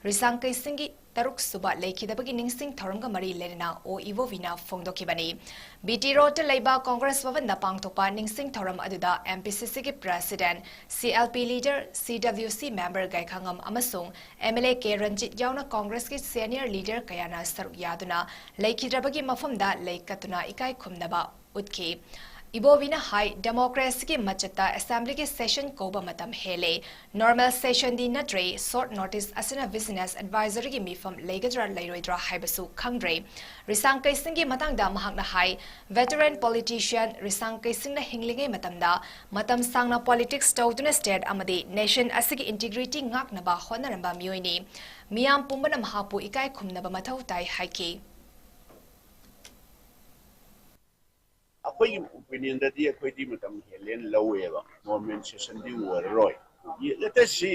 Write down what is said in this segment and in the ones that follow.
ꯔꯤꯁꯥꯡꯀꯩꯁꯤꯡꯒꯤ ꯇꯔꯨꯛ ꯁꯨꯕ ꯂꯩꯈꯤꯗꯕꯒꯤ ꯅꯤꯡꯁꯤꯡ ꯊꯧꯔꯝꯒ ꯃꯔꯤ ꯂꯩꯅꯅ ꯏꯚꯣꯚꯤꯅ ꯐꯣꯡꯗꯣꯛꯈꯤꯕꯅꯤ ꯕꯤꯇꯤ ꯔꯣꯗꯇ ꯂꯩꯕ ꯀꯣꯡꯒ꯭ꯔꯦꯁ ꯚꯕꯟꯗ ꯄꯥꯡꯊꯣꯛꯄ ꯅꯤꯡꯁꯤꯡ ꯊꯧꯔꯝ ꯑꯗꯨꯗ MPCCꯒꯤ president CLP leader CWC member Gaikhangam ꯑꯃꯁꯨꯡ MLA K ꯔꯟꯖꯤꯠ ꯌꯥꯎꯅ ꯀꯣꯡꯒ꯭ꯔꯦꯁꯀꯤ ꯁꯦꯅꯤꯌꯔ ꯂꯤꯗꯔ ꯀꯌꯥꯅ ꯁꯔꯨꯛ ꯌꯥꯗꯨꯅ ꯂꯩꯈꯤꯗ꯭ꯔꯕꯒꯤ ꯃꯐꯝꯗ ꯂꯩ ꯀꯠꯇꯨꯅ ꯏꯀꯥꯏ ꯈꯨꯝꯅꯕ ꯎꯠꯈꯤ ꯏꯕꯣꯕꯤꯅ ꯍꯥꯏ ꯗꯦꯃꯣꯀ꯭ꯔꯦꯁꯤꯒꯤ ꯃꯆꯠꯇ ꯑꯦꯁꯦꯝꯕ꯭ꯂꯤꯒꯤ ꯁꯦꯁꯟ ꯀꯧꯕ ꯃꯇꯝ ꯍꯦꯜꯂꯦ ꯅꯣꯔꯃꯦꯜ ꯁꯦꯁꯟꯗꯤ ꯅꯠꯇ꯭ꯔꯦ ꯁꯣꯔꯠ ꯅꯣꯇꯤꯁ ꯑꯁꯤꯅ ꯕꯤꯖꯤꯅꯦꯁ ꯑꯦꯗꯚꯥꯏꯖꯔꯤꯒꯤ ꯃꯤꯐꯝ ꯂꯩꯒꯗ꯭ꯔꯥ ꯂꯩꯔꯣꯏꯗ꯭ꯔꯥ ꯍꯥꯏꯕꯁꯨ ꯈꯪꯗ꯭ꯔꯦ ꯔꯤꯁꯥꯡꯀꯩꯁꯤꯡꯒꯤ ꯃꯇꯥꯡꯗ ꯃꯍꯥꯛꯅ ꯍꯥꯏ ꯚꯦꯇꯔꯥꯟ ꯄꯣꯂꯤꯇꯤꯁꯤꯌꯟ ꯔꯤꯁꯥꯡꯀꯩꯁꯤꯡꯅ ꯍꯤꯡꯂꯤꯉꯩ ꯃꯇꯝꯗ ꯃꯇꯝ ꯁꯥꯡꯅ ꯄꯣꯂꯤꯇꯤꯛꯁ ꯇꯧꯗꯨꯅ ꯁ꯭ꯇꯦꯠ ꯑꯃꯗꯤ ꯅꯦꯁꯟ ꯑꯁꯤꯒꯤ ꯏꯟꯇꯤꯒ꯭ꯔꯤꯇꯤ ꯉꯥꯛꯅꯕ ꯍꯣꯠꯅꯔꯝꯕ ꯃꯤꯑꯣꯏꯅꯤ ꯃꯤꯌꯥꯝ ꯄꯨꯝꯕꯅ ꯃꯍꯥꯛꯄꯨ ꯏꯀꯥꯏ ꯈꯨꯝꯅꯕ ꯃꯊꯧ ꯇꯥꯏ ꯍꯥꯏꯈꯤ ꯑꯩꯈꯣꯏꯒꯤ ꯑꯣꯄꯤꯅꯤꯌꯟꯗꯗꯤ ꯑꯩꯈꯣꯏꯗꯤ ꯃꯇꯝ ꯍꯦꯜꯂꯦꯅ ꯂꯧꯋꯦꯕ ꯅꯣꯔꯃꯦꯜ ꯁꯦꯁꯟꯗꯤ ꯑꯣꯏꯔꯔꯣꯏ ꯂꯦꯇꯦꯁ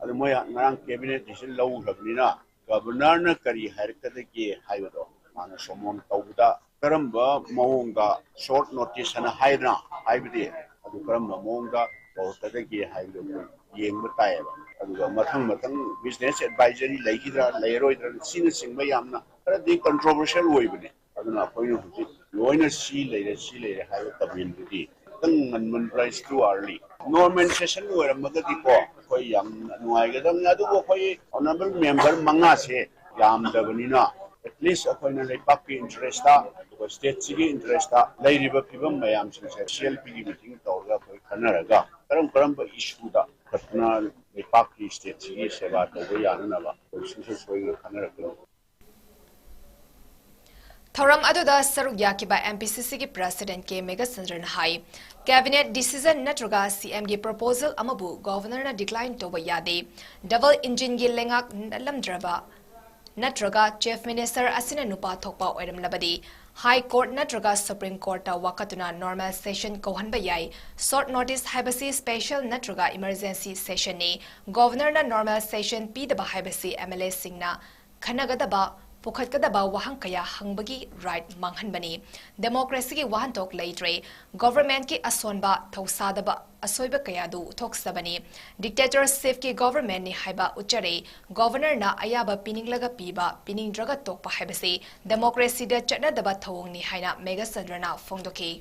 ꯑꯗꯨ ꯃꯣꯏ ꯉꯔꯥꯡ ꯀꯦꯕꯤꯅꯦꯠ ꯗꯤꯁꯤꯖꯟ ꯂꯧꯈ꯭ꯔꯕꯅꯤꯅ ꯒꯕꯔꯅꯔꯅ ꯀꯔꯤ ꯍꯥꯏꯔꯛꯀꯗꯒꯦ ꯍꯥꯏꯕꯗꯣ ꯃꯥꯅ ꯁꯣꯃꯣꯟ ꯇꯧꯕꯗ ꯀꯔꯝꯕ ꯃꯑꯣꯡꯗ ꯁꯣꯔꯠ ꯅꯣꯇꯤꯁ ꯑꯅ ꯍꯥꯏꯗꯅ ꯍꯥꯏꯕꯗꯤ ꯑꯗꯨ ꯀꯔꯝꯕ ꯃꯑꯣꯡꯗ ꯇꯧꯔꯛꯀꯗꯒꯦ ꯍꯥꯏꯕꯗꯣ ꯌꯦꯡꯕ ꯇꯥꯏꯌꯦꯕ ꯑꯗꯨꯒ ꯃꯊꯪ ꯕꯤꯖꯤꯅꯦꯁ ꯑꯦꯗꯚꯥꯏꯖꯔꯤ ꯂꯩꯈꯤꯗ꯭ꯔꯥ ꯂꯩꯔꯣꯏꯗ꯭ꯔꯥ ꯁꯤꯅꯆꯤꯡꯕ ꯌꯥꯝꯅ ꯈꯔꯗꯤ ꯀꯟꯇ꯭ꯔꯣꯚꯔꯁꯤꯌꯦꯜ ꯑꯣꯏꯕꯅꯦ ꯑꯗꯨꯅ ꯑꯩꯈꯣꯏꯅ ꯍꯧꯖꯤꯛ ꯂꯣꯏꯅ ꯁꯤ ꯂꯩꯔꯦ ꯍꯥꯏꯕ ꯇꯝꯃꯤꯟꯗꯨꯗꯤ ꯈꯤꯇꯪ ꯉꯟꯃꯟꯕ꯭ꯔꯥ ꯏꯁ ꯇꯨ ꯑꯥꯔꯂꯤ ꯅꯣꯔꯃꯦꯜ ꯁꯦꯁꯟ ꯑꯣꯏꯔꯝꯃꯒꯗꯤꯀꯣ ꯑꯩꯈꯣꯏ ꯌꯥꯝꯅ ꯅꯨꯡꯉꯥꯏꯒꯗꯕꯅꯤ ꯑꯗꯨꯕꯨ ꯑꯩꯈꯣꯏ ꯑꯣꯅꯔꯦꯕꯜ ꯃꯦꯝꯕꯔ 5ꯁꯦ ꯌꯥꯝꯗꯕꯅꯤꯅ ꯑꯦꯠꯂꯤꯁ ꯑꯩꯈꯣꯏꯅ ꯂꯩꯄꯥꯛꯀꯤ ꯏꯟꯇꯔꯦꯁꯇ ꯑꯗꯨꯒ ꯁ꯭ꯇꯦꯠꯁꯤꯒꯤ ꯏꯟꯇꯔꯦꯁꯇ ꯂꯩꯔꯤꯕ ꯐꯤꯕꯝ ꯃꯌꯥꯝꯁꯤꯡꯁꯦ CLPꯒꯤ ꯃꯤꯇꯤꯡ ꯇꯧꯔꯒ ꯑꯩꯈꯣꯏ ꯈꯟꯅꯔꯒ ꯀꯔꯝꯕ ꯏꯁꯨꯗ ꯈꯠꯇꯅ ꯂꯩꯄꯥꯛꯀꯤ ꯁ꯭ꯇꯦꯠꯁꯤꯒꯤ ꯁꯦꯕꯥ ꯇꯧꯕ ꯌꯥꯅꯅꯕ ꯑꯩꯈꯣꯏ ꯁꯨꯡꯁꯣꯏ ꯁꯣꯏꯗꯅ ꯈꯟꯅꯔꯛꯀꯅꯤ ꯊꯧꯔꯝ ꯑꯗꯨꯗ ꯁꯔꯨꯛ ꯌꯥꯈꯤꯕ MPCCꯒꯤ ꯄ꯭ꯔꯦꯁꯤꯗꯦꯟꯠ K ꯃꯦꯒꯥꯆꯟꯗ꯭ꯔꯅ ꯍꯥꯏ ꯀꯦꯕꯤꯅꯦꯠ ꯗꯤꯁꯤꯖꯟ ꯅꯠꯇ꯭ꯔꯒ CMꯒꯤ ꯄ꯭ꯔꯣꯄꯣꯖꯜ ꯑꯃꯕꯨ ꯒꯚꯔꯅꯔꯅ ꯗꯤꯀ꯭ꯂꯥꯏꯟ ꯇꯧꯕ ꯌꯥꯗꯦ ꯗꯕꯜ ꯏꯟꯖꯤꯟꯒꯤ ꯂꯩꯉꯥꯛ ꯅꯠꯂꯝꯗ꯭ꯔꯕ ꯅꯠꯇ꯭ꯔꯒ ꯆꯤꯐ ꯃꯤꯅꯤꯁꯇꯔ ꯑꯁꯤꯅ ꯅꯨꯄꯥ ꯊꯣꯛꯄ ꯑꯣꯏꯔꯝꯂꯕꯗꯤ ꯍꯥꯏ ꯀꯣꯔꯠ ꯅꯠꯇ꯭ꯔꯒ ꯁꯨꯄ꯭ꯔꯤꯝ ꯀꯣꯔꯠꯇ ꯋꯥꯀꯠꯇꯨꯅ ꯅꯣꯔꯃꯦꯜ ꯁꯦꯁꯟ ꯀꯧꯍꯟꯕ ꯌꯥꯏ ꯁꯣꯔꯠ ꯅꯣꯇꯤꯁ ꯍꯥꯏꯕꯁꯤ ꯁ꯭ꯄꯦꯁꯦꯜ ꯅꯠꯇ꯭ꯔꯒ ꯏꯃꯔꯖꯦꯟꯁꯤ ꯁꯦꯁꯟꯅꯤ ꯒꯚꯔꯅꯔꯅ ꯅꯣꯔꯃꯦꯜ ꯁꯦꯁꯟ ꯄꯤꯗꯕ ꯍꯥꯏꯕꯁꯤ MLAꯁꯤꯡꯅ ꯈꯟꯅꯒꯗꯕ पुखत्कदबा वहंग कया हंगबगी राइट मांगहनबनी डेमोक्रेसी की वहंतोक लेट्रे गवर्नमेंट की असोनबा थौसादबा असोइबा कयादु थोक्सबनी डिक्टेटरशिप की गवर्नमेंट नि हाइबा उच्चरे गवर्नर ना अयाबा पिनिंगलगा पीबा पिनिंगद्रगा तोकपा हाइबसे डेमोक्रेसी द चटनदबा थौंगनि हाइना मेगाचंद्रना फोंदोकी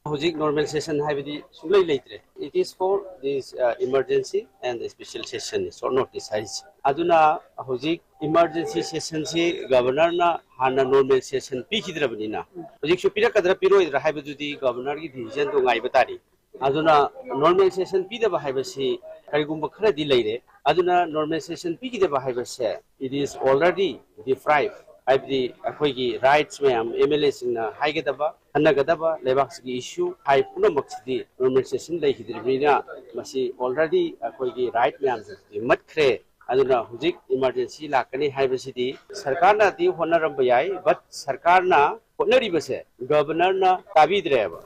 Hojik normal session haibidi sulai leitre. It is for this emergency and the special session or notice size. Aduna hojik emergency session si governor na hana normal session pi kidrabani na. Hojik supira kadra piro idra haibidi governor ki decision to ngai batari. Aduna normal session pi da haibasi karigumba khara di leire. Aduna normal session pi kidaba haibase. It is already deprived. हाइबदी अखोइगी rights ma'am MLA सिंगना हाइगदबा हन्नगदबा लेबाक्सगी issue हाइ पुनमक्सदी normal session लेखिद्रिबिना मसी ऑलरेडी अखोइगी राइट मैम से मतख्रे अदुना हुजिक इमरजेंसी लाकनी हाइबसिदी सरकारना दी होनरम बयाई बट सरकारना होनरिबसे गवर्नरना ताबिद्रेबा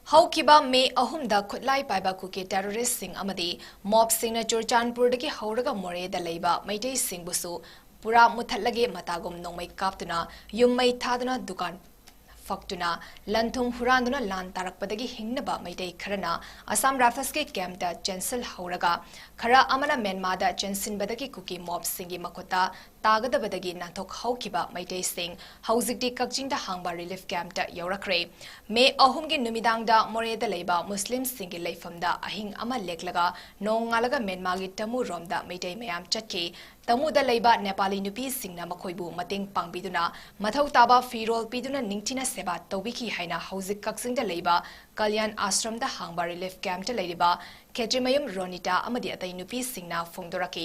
हौकिबा मे अहुमदा खुदलाई पाइबा कुके टेररिस्ट सिंग अमदी मॉब सिंगना चुरचानपुरदगी हौरगा मोरेदा लेबा मैतै सिंगबुसु पुरा मुथलगे मतागुम नोंमै कापतुना युम्मै थादुना दुकान फक्तुना लंथुंग हुरांदुना लान तारकपदगी हिंगनबा मैतै खरना असम राइफल्सके कैम्पदा चेंसल हौरगा खरा अमना म्यांमारदा चेंसिनबदगी कुकी मॉब सिंगी मखोता तागदबदगी नाथोक हौकिबा मैतै सिंग हौजिकटी कक्जिंगदा हांगबा रिलीफ कैम्पदा यौरखरे मे अहुमगे नुमिदांगदा मोरेदा लेबा मुस्लिम सिंगी लेफमदा अहिंग अमा लेखलगा नोंगालगा म्यांमारगी तमु रोमदा मैतै मयाम चटके तमुदा लेबा नेपाली नुपी सिंगना मखोइबु मतेंग पांगबिदुना मथौ ताबा फिरोल पिदुना निंगथिना सेवा तौबिकी हाइना हौजिक कक्जिंगदा लेबा कल्याण आश्रमदा हांगबा रिलीफ कैम्पदा लेरिबा खेत्रिमयम रोनिता अमदी अतै नुपी सिंगना फोंदोरकी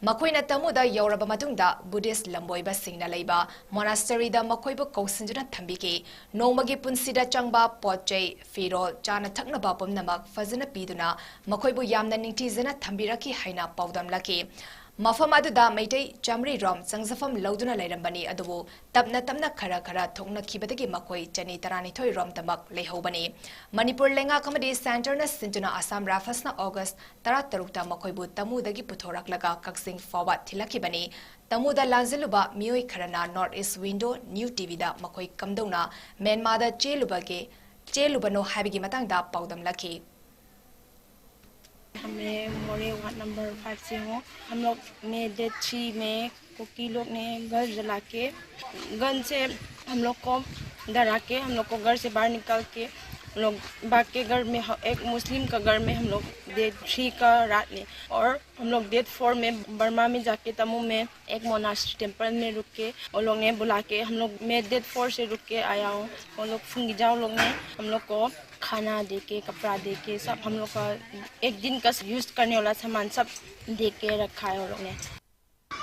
मखोइना तमुदा यौरबा मतुंगदा बुद्धिस्ट लंबोइबा सिंगना लेबा मोनास्टरीदा मखोइबु कौसिंजुना थंबिकी नोंमगी पुंसिदा चंगबा पोचै फिरोल चाना थकनबा पुमनमक फजना पिदुना मखोइबु यामना निंगथिजना थंबिरकी हाइना पाउदमलकी मफम अदुदा मैतै चामरी रोम संगजफम लौदुना लैरंबनी अदुबु तपना तपना खरा खरा थोंगनखिबदगी मखोइ चनी तरानिथोइ रोम तमक लेहौबनी मणिपुर लेंगा कमदी सेंटरना सिंटुना असम राइफल्सना ऑगस्ट 13 मखोइबु तमुदगी पुथोरकलगा कक्सिंग फॉरवर्ड थिलखिबनी तमुदा लांजिलुबा मियोइ खरना नॉर्थ ईस्ट विंडो न्यू टीवीदा मखोइ कमदौना म्यांमारदा चेलुबनो हाबिगी मतंगदा पाउदमलखि हमें मोरे वार्ड नंबर 5 से हो। हम लोग में डेट 3 में कुकी लोग ने घर जला के गन से हम लोग को डरा के हम लोग को घर से बाहर निकाल के हम लोग बाग के घर में एक मुस्लिम का घर में हम लोग डेट 3 का रात में और हम लोग डेट 4 में बर्मा में जाके तमू में एक मोनास्ट्री टेम्पल में रुक के वो लोग ने बुला के हम लोग मैं डेट 4 से रुक के आया हूँ। वो लोग फुंगिजाओ लोग ने हम लोग को खाना दे के कपड़ा दे के सब हम लोग का एक दिन का यूज करने वाला सामान सब दे के रखा है वो लोग ने।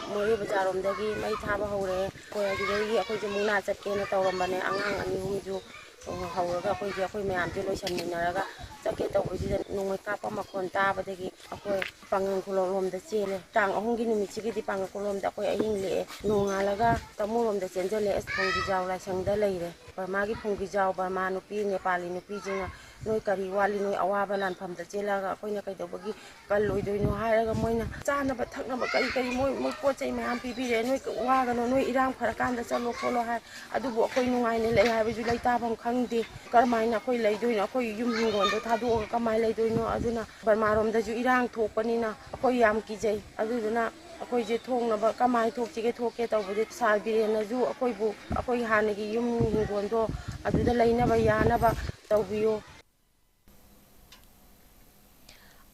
मोरी बजारोंदगी मई थाबा हौरे कोई अदुदगी अखोइजे मुना चटकेना तौरमबने आंगांग अनि हुमजु हौरगा अखोइ मयामजे लोइसनमिनरगा चके तौबजिदा नोंमै कापा मखोन ताबदगी अखोइ पांगन खुलोरोमदा चेले तांग अहुंगी नुमिचिगिदि पांगन खुलोरोमदा अखोइ अहिंग ले नोंगालगा तमुरोमदा चेंजले एस फुंगिजाव लाइसंगदा लेरे बर्मागी फुंगिजाव बर्मा नुपी नेपाली नुपी जिंगा नोई करी वाली नोई अवाबा लानफमदा चेलागा अखोइना कैदौबगी कल्लोइदोइनो हायरगा मोइना चानबा थक्नबा करी करी मोइ पोचै मयाम पीबीरे नोई वागनो नोई इराम खरकांदा चलो खोलो हाय अदुबो अखोइ नुंगाइने लै हायबजु लैताबम खंगदे करमाइना अखोइ लैदोइनो अखोइ युम हिंगोंदो थादोगा कमाइ लैदोइनो अदुना बर्मारोमदजु इरांग थोकपनिना अखोइ याम किजै अदुदुना अखोइजे थोंगनबा कमाइ थोकचिगे थोके तौबदि साबिरेनजु अखोइबु अखोइ हानगी युम हिंगोंदो अदुदा लैनबा यानबा तौबियो।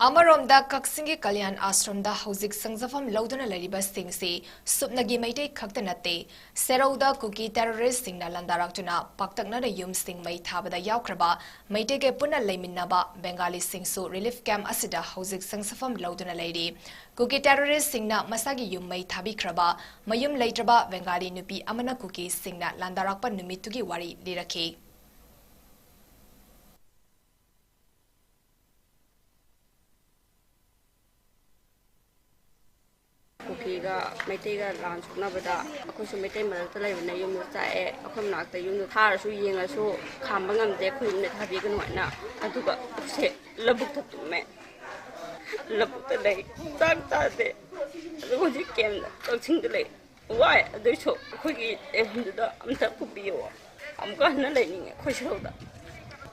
अमरोमदा कक्सिंगी कल्याण आश्रमदा हौजिक संजफम लौदुना लरिबा सिंगसी सुपनगी मैटे खक्त नते सेरौदा कुकी टेररिस्ट सिंगना लंदाराक्तुना पाक्तकना युम सिंग मै थाबदा यावख्रबा मैटे के पुनः लैमिन्नबा बेंगाली सिंगसु रिलीफ कैंप असिदा हौजिक संजफम लौदुना लैरी कुकी टेररिस्ट सिंगना मसागी युम मै थाबिख्रबा मयुम लैत्रबा बेंगाली नुपी अमना कुकी सिंगना लंदाराक्पा नुमितुगी वारी लिरखे। कुकीगा मैटेगा लान सुनबदा अखोइसु मैटे मरक्ता लैबने युम चाए अखोइ मनाक्ता युम थारसु येंगासु खांबा ngamde अखोइ युम थाबिगनो हैना अदुगा से लबुक थतुमे लबुक लै चाक चादे अदु होजि केम कक्सिंग लै वाय अदुसु अखोइगी एहुंदुदा अमता कुबियो अमका हना लैनिंगे अखोइ सरौदा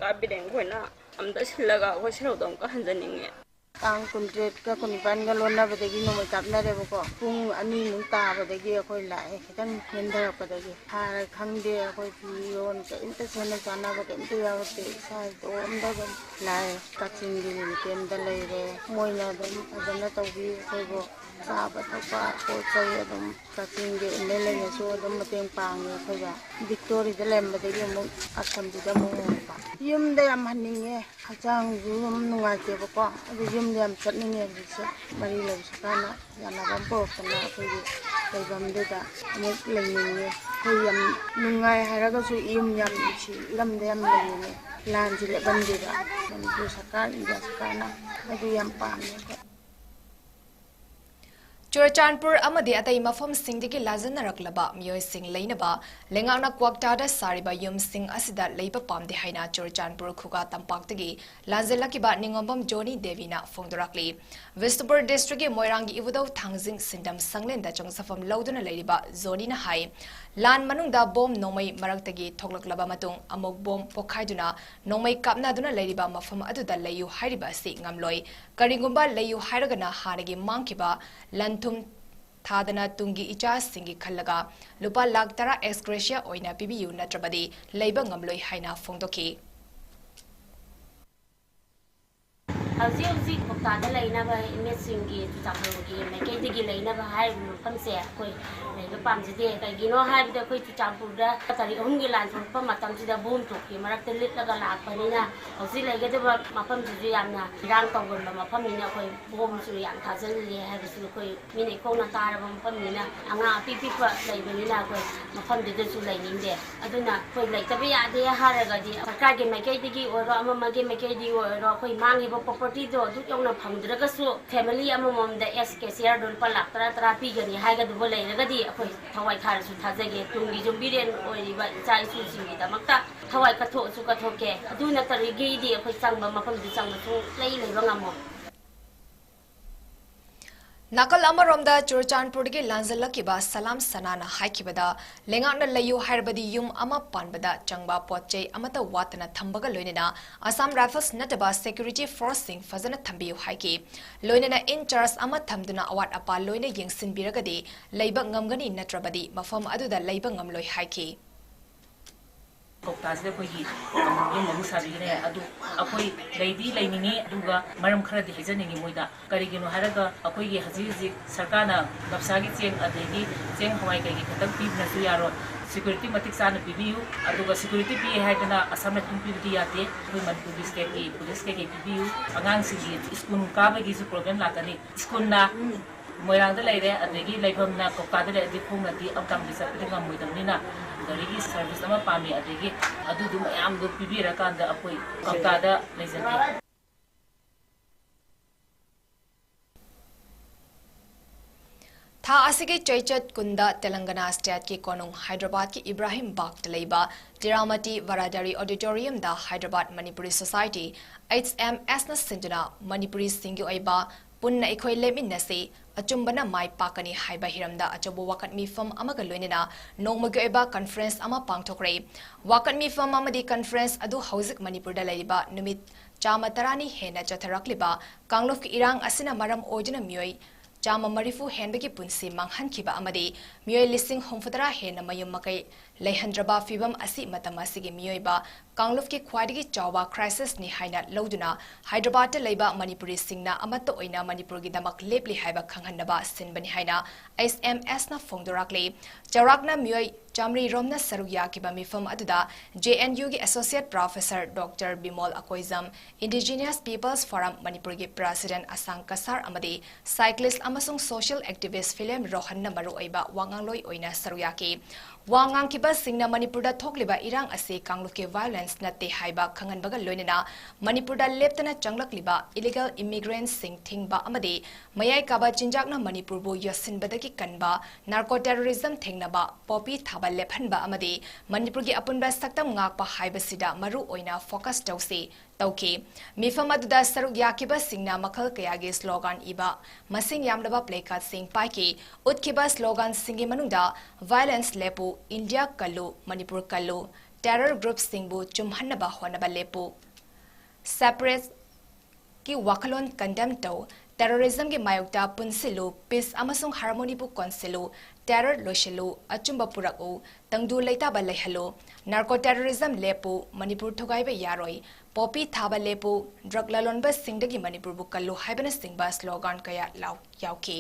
काबिरेंग होइना अमता सिलगा अखोइ सरौदा अमका हंजनिंगे तांग कुंट्रेट का कुनिपान का लोना बदेगी नोमै कापनारे बको पुंग अनि मुं ताबदेगी अखोइ लाए खितंग हेंदरपदेगी हार खंगदे अखोइ पियोन के इंत सेना जाना बके इंत यावते साइ तो अमदगन लाए कचिंगी केमदा लेरे मोइना दम अजना तौबी अखोइबो साबा थपा पोचै अदम कचिंगी इनेलेंगसु अदम मतेंग पांगे अखोइबा विक्टोरी द लेमबदेगी मु असमदिदा मुंगपा युमदा याम हनिंगे हचांग जुम नुंगाइते बको अदु युमदा याम चटनिंगे बिसे मरी लेबसकाना यानाबम पोरकना अखोइगी लेबमदेदा अमुक लेनिंगे अखोइ याम नुंगाइ हारगसु युम याम इछि लमदा याम लेनिंगे लानजि लेबमदेदा मनपुर सरकार इंडिया सरकारना अदु याम पामे। चुरचानपुर अमदी अतई मफम सिंगदगी लाजनरकलबा मियोय सिंग लैनबा लेंगाना क्वाक्टादा सारिबा युम सिंग असिदा लैबा पामदे हाइना चुरचानपुर खुगा तंपाक्तगी लाजलकिबा निंगोंबम जोनी देवीना फोंदोराकली विष्णुपुर डिस्ट्रिक्ट के मोइरांगी इबुदौ थांजिंग सिंदम संगलेंदा चंगसफम लौदुना लैरिबा जोनीना हाई लान मनुंगदा बोम नोमै मरक्तगी थोकलकलबा मतुंग अमुक बोम पोखाइदुना नोमै कापनादुना लैरिबा मफम अदुदा लैयु हाइरिबा सि ngamloi करिगुंबा लैयु हाइरगना हारगी मांगकिबा लंथुम थादना Tungi इचा सिंगी खल्लगा लुपा lakh 10 ex gratia ओइना पिबियु नत्रबदी लैबा ngamloi हाइना फोंदोकी। हौजी हौजी कोक्तादा लैनबा इमेजसिंगी चुचांपुरगी मैकेदिगी लैनबा हाय मफमसे अखोइ लैबा पामजदे कइगिनो हायबदे अखोइ चुचांपुरदा तारिख अहुमगी लान थोरपा मतमसिदा बोम थोकि मरक्ते लिटलगा लाकपनिना हौजी लैगदबा मफमसिजु यामना इरांग तौगनबा मफमनिना अखोइ बोमसु याम थाजलले हायबसु अखोइ मिने कोना तारबा मफमनिना आंगा पिपिपा लैबनिना अखोइ मफमदिदसु लैनिंदे अदुना अखोइ लैतबा यादे हारगदि सरकारगी मैकेदिगी ओरो अममगे मैकेदि ओरो अखोइ मांगिबा property do du yong na phangdragasu family amamomda SK share dol pa lakh tara tara pigani haiga du bolai ragadi akhoi thawai thar su thajage tungi jumbiren oiriba chai su singi damakta thawai katho su kathoke aduna tarigi di akhoi changba mafam di changba su lei lei bangamo Nakal Amaromda ꯆꯨꯔꯆꯥꯟꯄꯨꯔꯗꯒꯤ ꯂꯥꯟꯖꯜꯂꯛꯈꯤꯕ ꯁꯂꯥꯝ ꯁꯅꯥꯅ ꯍꯥꯏꯈꯤꯕꯗ ꯂꯩꯉꯥꯛꯅ ꯂꯩꯌꯨ ꯍꯥꯏꯔꯕꯗꯤ ꯌꯨꯝ ꯑꯃ ꯄꯥꯟꯕꯗ ꯆꯪꯕ ꯄꯣꯠꯆꯩ ꯑꯃꯠꯇ ꯋꯥꯠꯇꯅ ꯊꯝꯕꯒ ꯂꯣꯏꯅꯅ Assam rifles ꯅꯠꯇꯕ ꯁꯦꯀ꯭ꯌꯨꯔꯤꯇꯤ ꯐꯣꯔꯁꯁꯤꯡ ꯐꯖꯅ ꯊꯝꯕꯤꯌꯨ ꯍꯥꯏꯈꯤ ꯂꯣꯏꯅꯅ ꯏꯟ ꯆꯥꯔꯖ ꯑꯃ ꯊꯝꯗꯨꯅ ꯑꯋꯥꯠ ꯑꯄꯥ ꯂꯣꯏꯅ ꯌꯦꯡꯁꯤꯟꯕꯤꯔꯒꯗꯤ ꯂꯩꯕ ꯉꯝꯒꯅꯤ ꯅꯠꯇ꯭ꯔꯕꯗꯤ ꯃꯐꯝ ꯑꯗꯨꯗ ꯂꯩꯕ ꯉꯝꯂꯣꯏ ꯍꯥꯏꯈꯤ ꯀꯣꯛꯇꯥꯁꯤꯗ ꯑꯩꯈꯣꯏꯒꯤ ꯌꯨꯝ ꯑꯃ ꯁꯥꯕꯤꯈ꯭ꯔꯦ ꯑꯗꯨ ꯑꯩꯈꯣꯏ ꯂꯩꯗꯤ ꯂꯩꯅꯤꯡꯉꯤ ꯑꯗꯨꯒ ꯃꯔꯝ ꯈꯔꯗꯤ ꯍꯥꯏꯖꯅꯤꯡꯉꯤ ꯃꯣꯏꯗ ꯀꯔꯤꯒꯤꯅꯣ ꯍꯥꯏꯔꯒ ꯑꯩꯈꯣꯏꯒꯤ ꯍꯧꯖꯤꯛ ꯁꯔꯀꯥꯔꯅ ꯒꯞꯁꯥꯒꯤ ꯆꯦꯡ ꯑꯗꯒꯤ ꯆꯦꯡ ꯍꯋꯥꯏ ꯀꯩꯒꯤ ꯈꯛꯇꯪ ꯄꯤꯕꯅꯁꯨ ꯌꯥꯔꯣꯏ ꯁꯦꯀ꯭ꯌꯨꯔꯤꯇꯤ ꯃꯇꯤꯛ ꯆꯥꯅ ꯄꯤꯕꯤꯌꯨ ꯑꯗꯨꯒ ꯁꯦꯀ꯭ꯌꯨꯔꯤꯇꯤ ꯄꯤ ꯍꯥꯏꯗꯅ ꯑꯁꯥꯝ ꯔꯥꯏꯐꯜ ꯄꯤꯕꯗꯤ ꯌꯥꯗꯦ ꯑꯩꯈꯣꯏ ꯃꯅꯤꯄꯨꯔꯒꯤ ꯁ꯭ꯇꯦꯠꯀꯤ ꯄꯨꯂꯤꯁ ꯀꯩꯀꯩ ꯄꯤꯕꯤꯌꯨ ꯑꯉꯥꯡꯁꯤꯡꯒꯤ ꯁ꯭ꯀꯨꯜ ꯀꯥꯕꯒꯤꯁꯨ ꯄ꯭ꯔꯣꯕ꯭ꯂꯦꯝ ꯂꯥꯛꯀꯅꯤ ꯁ꯭ꯀꯨꯜꯅ ꯃꯣꯏꯔꯥꯡꯗ ꯂꯩꯔꯦ ꯑꯗꯒꯤ ꯂꯩꯐꯝꯅ ꯀꯣꯛꯇꯥꯗ ꯂꯩꯔꯗꯤ ꯈꯣꯡꯅꯗꯤ ꯑꯞꯇꯥꯎꯟꯗꯤ ꯆꯠꯄꯗꯤ ꯉꯝꯃꯣꯏꯗꯕꯅꯤꯅ ꯒꯥꯔꯤꯒꯤ ꯁꯔꯚꯤꯁ ꯑꯃ ꯄꯥꯝꯃꯤ ꯑꯗꯒꯤ ꯑꯗꯨꯗꯨ ꯃꯌꯥꯝꯗꯨ ꯄꯤꯕꯤꯔꯀꯥꯟꯗ ꯑꯩꯈꯣꯏ ꯀꯣꯛꯇꯥꯗ ꯂꯩꯖꯒꯦ ꯊꯥ ꯑꯁꯤꯒꯤ ꯆꯩꯆꯠ ꯀꯨꯟꯗ ꯇꯦꯂꯪꯒꯥꯅꯥ ꯁ꯭ꯇꯦꯠꯀꯤ ꯀꯣꯅꯨꯡ ꯍꯥꯏꯗ꯭ꯔꯕꯥꯗꯀꯤ ꯏꯕ꯭ꯔꯥꯍꯤꯝ ꯕꯥꯒꯇ ꯂꯩꯕ ꯆꯤꯔꯥꯃꯇꯤ ꯑꯣꯗꯤꯇꯣꯔꯤꯌꯝꯗ ꯍꯥꯏꯗ꯭ꯔꯕꯥꯗ ꯃꯅꯤꯄꯨꯔꯤ ꯁꯣꯁꯥꯏꯇꯤ HMSꯅ ꯁꯤꯟꯗꯨꯅ ꯃꯅꯤꯄꯨꯔꯤꯁꯤꯡꯒꯤ ꯑꯣꯏꯕ ꯄꯨꯟꯅ ꯑꯩꯈꯣꯏ ꯂꯦꯞꯃꯤꯟꯅꯁꯤ ꯑꯆꯨꯝꯕꯅ ꯃꯥꯏ ꯄꯥꯛꯀꯅꯤ ꯍꯥꯏꯕ ꯍꯤꯔꯝꯗ ꯑꯆꯧꯕ ꯋꯥꯀꯠ ꯃꯤꯐꯝ ꯑꯃꯒ ꯂꯣꯏꯅꯅ ꯅꯣꯡꯃꯒꯤ ꯑꯣꯏꯕ ꯀꯟꯐꯔꯦꯟꯁ ꯑꯃ ꯄꯥꯡꯊꯣꯛꯈ꯭ꯔꯦ ꯋꯥꯀꯠ ꯃꯤꯐꯝ ꯑꯃꯗꯤ ꯀꯟꯐꯔꯦꯟꯁ ꯑꯗꯨ ꯍꯧꯖꯤꯛ ꯃꯅꯤꯄꯨꯔꯗ ꯂꯩꯔꯤꯕ ꯅꯨꯃꯤꯠ 130 ꯍꯦꯟꯅ ꯆꯠꯊꯔꯛꯂꯤꯕ ꯀꯥꯡꯂꯨꯞꯀꯤ ꯏꯔꯥꯡ ꯑꯁꯤꯅ ꯃꯔꯝ ꯑꯣꯏꯗꯨꯅ ꯃꯤꯑꯣꯏ 130 ꯍꯦꯟꯕꯒꯤ ꯄꯨꯟꯁꯤ ꯃꯥꯡꯍꯟꯈꯤꯕ ꯑꯃꯗꯤ ꯃꯤꯑꯣꯏ 60,000 ꯍꯦꯟꯅ ꯃꯌꯨꯝ ꯃꯀꯩ ꯂꯩꯍꯟꯗ꯭ꯔꯕ ꯐꯤꯚꯝ ꯑꯁꯤ ꯃꯇꯝ ꯑꯁꯤꯒꯤ ꯃꯤꯑꯣꯏꯕ ꯀꯥꯡꯂꯨꯞꯀꯤ ꯈ꯭ꯋꯥꯏꯗꯒꯤ ꯆꯥꯎꯕ ꯀ꯭ꯔꯥꯏꯁꯤꯁꯅꯤ ꯍꯥꯏꯅ ꯂꯧꯗꯨꯅ ꯍꯥꯏꯗ꯭ꯔꯕꯥꯗꯇ ꯂꯩꯕ ꯃꯅꯤꯄꯨꯔꯤꯁꯤꯡꯅ ꯑꯃꯠꯇ ꯑꯣꯏꯅ ꯃꯅꯤꯄꯨꯔꯒꯤꯗꯃꯛ ꯂꯦꯞꯂꯤ ꯍꯥꯏꯕ ꯈꯪꯍꯟꯅꯕ ꯁꯤꯟꯕꯅꯤ ꯍꯥꯏꯅ HMSꯅ ꯐꯣꯡꯗꯣꯔꯛꯂꯤ ꯆꯥꯎꯔꯥꯛꯅ ꯃꯤꯑꯣꯏ 100 ꯔꯣꯝꯅ ꯁꯔꯨꯛ ꯌꯥꯈꯤꯕ ꯃꯤꯐꯝ ꯑꯗꯨꯗ JNUꯒꯤ associate professor doctor Bimol Akoijam indigenous peoples forum ꯃꯅꯤꯄꯨꯔꯒꯤ ꯄ꯭ꯔꯦꯁꯤꯗꯦꯟꯠ ꯑꯁꯥꯡ ꯀꯁꯥꯔ ꯑꯃꯗꯤ ꯁꯥꯏꯀ꯭ꯂꯤꯁꯠ ꯑꯃꯁꯨꯡ ꯁꯣꯁꯤꯌꯦꯜ ꯑꯦꯛꯇꯤꯚꯤꯁꯠ ꯐꯤꯂꯦꯝ ꯔꯣꯍꯟꯅ ꯃꯔꯨꯑꯣꯏꯕ ꯋꯥꯉꯥꯡꯂꯣꯏ ꯑꯣꯏꯅ ꯁꯔꯨꯛ ꯌꯥꯈꯤ ꯋꯥ ꯉꯥꯡꯈꯤꯕꯁꯤꯡꯅ ꯃꯅꯤꯄꯨꯔꯗ ꯊꯣꯛꯂꯤꯕ ꯏꯔꯥꯡ ꯑꯁꯤ ꯀꯥꯡꯂꯨꯞꯀꯤ ꯚꯥꯏꯑꯣꯂꯦꯟꯁ ꯅꯠꯇꯦ ꯍꯥꯏꯕ ꯈꯪꯍꯟꯕꯒ ꯂꯣꯏꯅꯅ ꯃꯅꯤꯄꯨꯔꯗ ꯂꯦꯞꯇꯅ ꯆꯪꯂꯛꯂꯤꯕ ꯏꯂꯤꯒꯦꯜ ꯏꯃꯤꯒ꯭ꯔꯦꯟꯠꯁꯤꯡ ꯊꯤꯡꯕ ꯑꯃꯗꯤ ꯃꯌꯥꯏ ꯀꯥꯕ ꯆꯤꯟꯖꯥꯛꯅ ꯃꯅꯤꯄꯨꯔꯕꯨ ꯌꯣꯠꯁꯤꯟꯕꯗꯒꯤ ꯀꯟꯕ ꯅꯥꯔꯀꯣ ꯇꯦꯔꯣꯔꯤꯖꯝ ꯊꯦꯡꯅꯕ ꯄꯣꯄꯤ ꯊꯥꯕ ꯂꯦꯞꯍꯟꯕ ꯑꯃꯗꯤ ꯃꯅꯤꯄꯨꯔꯒꯤ ꯑꯄꯨꯟꯕ ꯁꯛꯇꯝ ꯉꯥꯛꯄ ꯍꯥꯏꯕꯁꯤꯗ ꯃꯔꯨ ꯑꯣꯏꯅ ꯐꯣꯀꯁ ꯇꯧꯈꯤ ꯃꯤꯐꯝ ꯑꯗꯨꯗ ꯁꯔꯨꯛ ꯌꯥꯈꯤꯕꯁꯤꯡꯅ ꯃꯈꯜ ꯀꯌꯥꯒꯤ ꯁ꯭ꯂꯣꯒꯥꯟ ꯏꯕ ꯃꯁꯤꯡ ꯌꯥꯝꯂꯕ ꯄ꯭ꯂꯦꯀꯥꯔꯗꯁꯤꯡ ꯄꯥꯏꯈꯤ ꯎꯠꯈꯤꯕ ꯁ꯭ꯂꯣꯒꯥꯟꯁꯤꯡꯒꯤ ꯃꯅꯨꯡꯗ ꯚꯥꯏꯑꯣꯂꯦꯟꯁ ꯂꯦꯞꯄꯨ ꯏꯟꯗꯤꯌꯥ ꯀꯜꯂꯨ ꯃꯅꯤꯄꯨꯔ ꯀꯜꯂꯨ ꯇꯦꯔꯔ ꯒ꯭ꯔꯨꯞꯁꯤꯡꯕꯨ ꯆꯨꯝꯍꯟꯅꯕ ꯍꯣꯠꯅꯕ ꯂꯦꯞꯄꯨ ꯁꯦꯄꯔꯦꯠꯀꯤ ꯋꯥꯈꯜꯂꯣꯟ ꯀꯟꯗꯦꯝ ꯇꯧ ꯇꯦꯔꯣꯔꯤꯖꯝꯒꯤ ꯃꯥꯌꯣꯛꯇ ꯄꯨꯟꯁꯤꯜꯂꯨ ꯄꯤꯁ ꯑꯃꯁꯨꯡ ꯍꯥꯔꯃꯣꯅꯤꯕꯨ ꯀꯣꯟꯁꯤꯜꯂꯨ ꯇꯦꯔꯔ ꯂꯣꯏꯁꯤꯜꯂꯨ ꯑꯆꯨꯝꯕ ꯄꯨꯔꯛꯎ ꯇꯪꯗꯨ ꯂꯩꯇꯥꯕ ꯂꯩꯍꯜꯂꯨ ꯅꯥꯔꯀꯣ ꯇꯦꯔꯣꯔꯤꯖꯝ ꯂꯦꯞꯄꯨ ꯃꯅꯤꯄꯨꯔ ꯊꯨꯒꯥꯏꯕ ꯌꯥꯔꯣꯏ ꯄꯣꯄꯤ ꯊꯥꯕ ꯂꯦꯞꯄꯨ ꯗ꯭ꯔꯒ ꯂꯂꯣꯟꯕꯁꯤꯡꯗꯒꯤ ꯃꯅꯤꯄꯨꯔꯕꯨ ꯀꯜꯂꯨ ꯍꯥꯏꯕꯅꯆꯤꯡꯕ ꯁ꯭ꯂꯣꯒꯥꯟ ꯀꯌꯥ ꯌꯥꯎꯈꯤ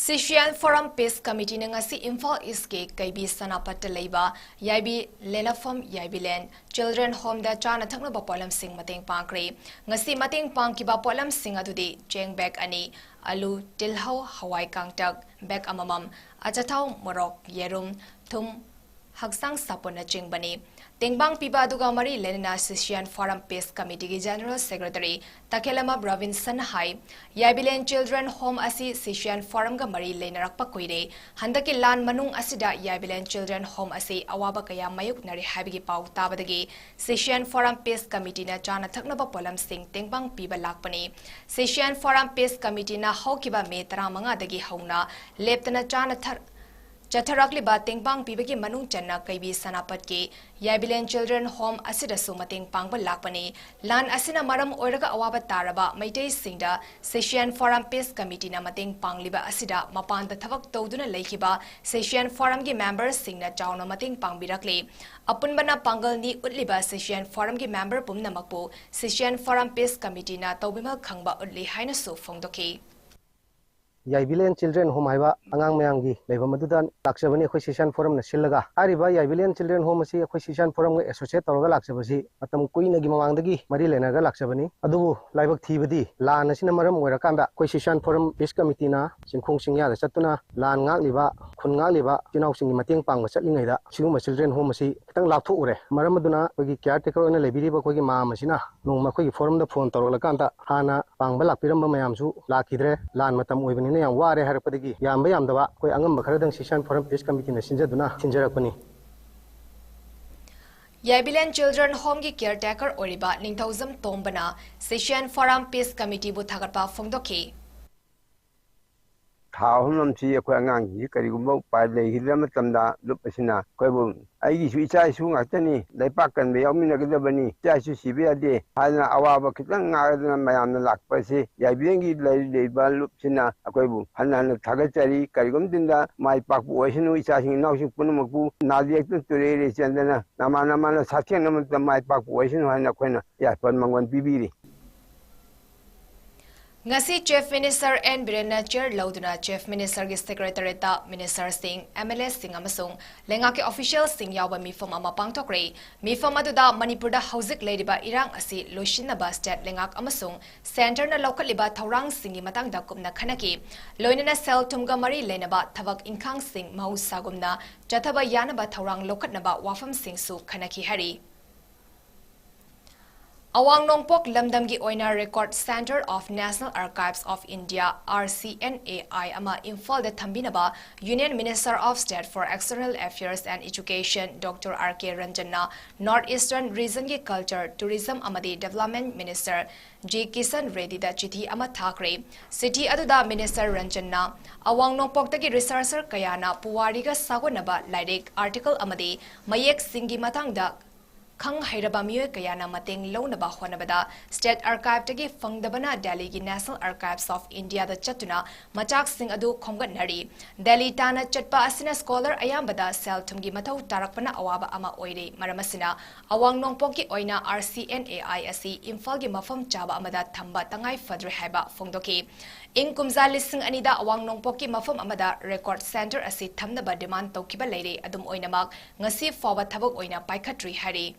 Sishian Forum Peace Committee ngasi Imphal East ke Kaibi Sanapat leiba Yaibi Lenafam Yaibilen Children Home da Chana Thakna ba polam sing mateng pangkre ngasi mateng pangkiba polam sing adudi cheng bag ani alu tilhau hawai kangtak bag amamam achathau morok yerum thum haksang sapona chingbani Tengbang piba aduga mari lenina Sishian Forum Peace Committee ki General Secretary Takelama Robinson Hai Yaibilen Children Home asi Sishian Forum ga mari lenarakpa koire handaki lan manung asida Yaibilen Children Home asi awaba kaya mayuk nari habigi pau tabadagi Sishian Forum Peace Committee na chana thaknaba polam sing tengbang piba lakpani Sishian Forum Peace Committee na hawkiba me 15 dagi hauna leptana ꯆꯠꯊꯔꯛꯂꯤꯕ ꯇꯦꯡꯄꯥꯡ ꯄꯤꯕꯒꯤ ꯃꯅꯨꯡ ꯆꯟꯅ ꯀꯩꯕꯤ ꯁꯅꯥꯄꯠꯀꯤ ꯌꯥꯏꯕꯤꯂꯦꯟ children home ꯑꯁꯤꯗꯁꯨ ꯃꯇꯦꯡ ꯄꯥꯡꯕ ꯂꯥꯛꯄꯅꯤ ꯂꯥꯟ ꯑꯁꯤꯅ ꯃꯔꯝ ꯑꯣꯏꯔꯒ ꯑꯋꯥꯕ ꯇꯥꯔꯕ ꯃꯩꯇꯩꯁꯤꯡꯗ ꯁꯦꯁꯤꯌꯥꯟ ꯐꯣꯔꯝ ꯄꯤꯁ ꯀꯃꯤꯇꯤꯅ ꯃꯇꯦꯡ ꯄꯥꯡꯂꯤꯕ ꯑꯁꯤꯗ ꯃꯄꯥꯟꯗ ꯊꯕꯛ ꯇꯧꯗꯨꯅ ꯂꯩꯈꯤꯕ ꯁꯦꯁꯤꯌꯥꯟ ꯐꯣꯔꯝꯒꯤ ꯃꯦꯝꯕꯔꯁꯤꯡꯅ ꯆꯥꯎꯅ ꯃꯇꯦꯡ ꯄꯥꯡꯕꯤꯔꯛꯂꯤ ꯑꯄꯨꯟꯕꯅ ꯄꯥꯡꯒꯜꯅꯤ ꯎꯠꯂꯤꯕ ꯁꯦꯁꯤꯌꯥꯟ ꯐꯣꯔꯝꯒꯤ ꯃꯦꯝꯕꯔ ꯄꯨꯝꯅꯃꯛꯄꯨ ꯁꯦꯁꯤꯌꯥꯟ ꯐꯣꯔꯝ ꯄꯤꯁ ꯀꯃꯤꯇꯤꯅ ꯇꯧꯕꯤꯃꯜ ꯈꯪꯕ ꯎꯠꯂꯤ ꯍꯥꯏꯅꯁꯨ ꯐꯣꯡꯗꯣꯛꯈꯤ ꯌꯥꯏꯕꯤꯂꯦꯟ ꯆꯤꯜꯗ꯭ꯔꯦꯟ ꯍꯣꯝ ꯍꯥꯏꯕ ꯑꯉꯥꯡ ꯃꯌꯥꯝꯒꯤ ꯂꯩꯐꯝ ꯑꯗꯨꯗ ꯂꯥꯛꯆꯕꯅꯤ ꯑꯩꯈꯣꯏ ꯁꯦꯁꯤꯌꯥꯟ ꯐꯣꯔꯝꯅ ꯁꯤꯜꯂꯒ ꯍꯥꯏꯔꯤꯕ ꯌꯥꯏꯕꯤꯂꯦꯟ ꯆꯤꯜꯗ꯭ꯔꯦꯟ ꯍꯣꯝ ꯑꯁꯤ ꯑꯩꯈꯣꯏ ꯁꯦꯁꯤꯌꯥꯟ ꯐꯣꯔꯝꯒ ꯑꯦꯁꯣꯁꯤꯌꯦꯠ ꯇꯧꯔꯒ ꯂꯥꯛꯆꯕꯁꯤ ꯃꯇꯝ ꯀꯨꯏꯅꯒꯤ ꯃꯃꯥꯡꯗꯒꯤ ꯃꯔꯤ ꯂꯩꯅꯔꯒ ꯂꯥꯛꯆꯕꯅꯤ ꯑꯗꯨꯕꯨ ꯂꯥꯏꯕꯛ ꯊꯤꯕꯗꯤ ꯂꯥꯟ ꯑꯁꯤꯅ ꯃꯔꯝ ꯑꯣꯏꯔꯀꯥꯟꯗ ꯑꯩꯈꯣꯏ ꯁꯦꯁꯤꯌꯥꯟ ꯐꯣꯔꯝ ꯄꯤꯁ ꯀꯃꯤꯇꯤꯅ ꯆꯤꯡꯈꯣꯡ ꯆꯤꯡꯌꯥꯗ ꯆꯠꯇꯨꯅ ꯂꯥꯟ ꯉꯥꯛꯂꯤꯕ ꯈꯨꯟ ꯉꯥꯛꯂꯤꯕ ꯏꯆꯤꯟꯅꯥꯎꯁꯤꯡꯒꯤ ꯃꯇꯦꯡ ꯄꯥꯡꯕ ꯆꯠꯂꯤꯉꯩꯗ ꯁꯤꯒꯨꯝꯕ ꯆꯤꯜꯗ꯭ꯔꯦꯟ ꯍꯣꯝ ꯑꯁꯤ ꯈꯤꯇꯪ ꯂꯥꯞꯊꯣꯛꯎꯔꯦ ꯃꯔꯝ ꯑꯗꯨꯅ ꯑꯩꯈꯣꯏꯒꯤ ꯀꯤꯌꯔ ꯇꯦꯀꯔ ꯑꯣꯏꯅ ꯂꯩꯕꯤꯔꯤꯕ ꯑꯩꯈꯣꯏꯒꯤ ꯃꯥꯝ ꯑꯁꯤꯅ ꯅꯣꯡꯃ ꯑꯩꯈꯣꯏꯒꯤ ꯐꯣꯔꯝꯗ ꯐꯣꯟ ꯇꯧꯔꯛꯂꯀꯥꯟꯗ ꯍꯥꯟꯅ ꯄꯥꯡꯕ ꯂꯥꯛꯄꯤꯔꯝꯕ ꯃꯌꯥꯝꯁꯨ ꯂꯥꯛꯈꯤꯗ꯭ꯔꯦ ꯂꯥꯟ ꯃꯇꯝ ꯑꯣꯏꯕꯅꯤꯅ ꯌꯥꯝ ꯋꯥꯔꯦ ꯍꯥꯏꯔꯛꯄꯗꯒꯤ ꯌꯥꯝꯕ ꯌꯥꯝꯗꯕ ꯑꯩꯈꯣꯏ ꯑꯉꯝꯕ ꯈꯔꯗꯪ ꯁꯦꯁꯤꯌꯥꯟ ꯐꯣꯔꯝ ꯄꯤꯁ ꯀꯃꯤꯇꯤꯅ ꯁꯤꯟꯖꯗꯨꯅ ꯊꯤꯟꯖꯔꯛꯄꯅꯤ ꯌꯥꯏꯕꯤꯂꯦꯟ ꯆꯤꯜꯗ꯭ꯔꯦꯟ ꯍꯣꯝꯒꯤ ꯀꯤꯌꯔ ꯇꯦꯀꯔ ꯑꯣꯏꯔꯤꯕ ꯅꯤꯡꯊꯧꯖꯝ ꯇꯣꯝꯕꯅ ꯁꯦꯁꯤꯌꯥꯟ ꯐꯣꯔꯝ ꯄꯤꯁ ꯀꯃꯤꯇꯤꯕꯨ ꯊꯥꯒꯠꯄ ꯐꯣꯡꯗꯣꯛꯈꯤ ꯊꯥ ꯑꯍꯨꯝꯂꯣꯝꯁꯤ ꯑꯩꯈꯣꯏ ꯑꯉꯥꯡꯁꯤ ꯀꯔꯤꯒꯨꯝꯕ ꯎꯄꯥꯏ ꯂꯩꯈꯤꯗ꯭ꯔ ꯃꯇꯝꯗ ꯂꯨꯞ ꯑꯁꯤꯅ ꯑꯩꯈꯣꯏꯕꯨ ꯑꯩꯒꯤꯁꯨ ꯏꯆꯥ ꯏꯁꯨ ꯉꯥꯛꯇꯅꯤ ꯂꯩꯄꯥꯛ ꯀꯟꯕ ꯌꯥꯎꯃꯤꯟꯅꯒꯗꯕꯅꯤ ꯏꯆꯥ ꯏꯁꯨ ꯁꯤꯕ ꯌꯥꯗꯦ ꯍꯥꯏꯗꯅ ꯑꯋꯥꯕ ꯈꯤꯇꯪ ꯉꯥꯏꯗꯅ ꯃꯌꯥꯝꯅ ꯂꯥꯛꯄꯁꯤ ꯌꯥꯏꯕꯤꯂꯦꯟꯒꯤ ꯂꯩꯔꯤꯕ ꯂꯨꯞꯁꯤꯅ ꯑꯩꯈꯣꯏꯕꯨ ꯍꯟꯅ ꯍꯟꯅ ꯊꯥꯒꯠꯆꯔꯤ ꯀꯔꯤꯒꯨꯝꯕ ꯃꯥꯏ ꯄꯥꯛꯄ ꯑꯣꯏꯁꯅꯨ ꯏꯆꯥꯁꯤꯡ ꯏꯅꯥꯎꯁꯤꯡ ꯄꯨꯝꯅꯃꯛꯄꯨ ꯅꯥꯗ ꯌꯦꯛꯇꯨꯅ ꯇꯨꯔꯦ ꯆꯦꯟꯗꯅ ꯅꯃꯥꯅ ꯁꯥꯊꯦꯡꯅꯕꯗ ꯃꯥꯏ ꯄꯥꯛꯄ ꯑꯣꯏꯁꯅꯨ ꯍꯥꯏꯅ ꯑꯩꯈꯣꯏꯅ ꯌꯥꯏꯐ ꯃꯪꯒꯣꯜ ꯄꯤꯕꯤꯔꯤ ngasi chief minister n birena chair lauduna chief minister gi secretary ta minister sing mls sing amasung lenga ke official sing yawa mifom ama pangthokre mifom aduda manipur da hauzik leiriba irang asi loishinna ba state lengak amasung center na local liba thorang singi matang da kumna khanaki loinana sel tumga mari lenaba thabak inkhang sing mau sagumna chathaba yanaba thorang lokatna ba wafam sing su khanaki hari Awang Nongpok Lamdamgi Oina Record Center of National Archives of India RCNAI ama Imphal da Thambinaba Union Minister of State for External Affairs and Education Dr. R.K. Ranjanna Northeastern Region gi Culture Tourism amadi Development Minister J. Kisan Reddy da chithi ama thakre city aduda Minister Ranjanna Awang Nongpok tagi researcher kayana puwari ga sagonaba lairik article amadi mayek singi matang da Khang Hairaba Mioy Kayana Mateng Lonaba Honabada, State Archive Tagi Fangdabana Delhi gi National Archives of India the Chatuna, Machak Singh Adu Khomgat Nari, Delhi Tana Chatpa Asina Scholar Ayambada Sel Tumgi Matau Tarakpana Awaba Ama Oire, Maramasina, Awang Nongpoki Oina RCNAI Asi, Imphal gi Mafam Chaba Amada Thamba Tangai Fadre Haiba Fongdoki. In Kumza Lising Anida Awang Nongpoki Mafam Amada Record Center Asi Thamnaba Demand Tokiba Lady Adum Oinamak, Ngasi Forward Tabok Oina Paikatri Hari.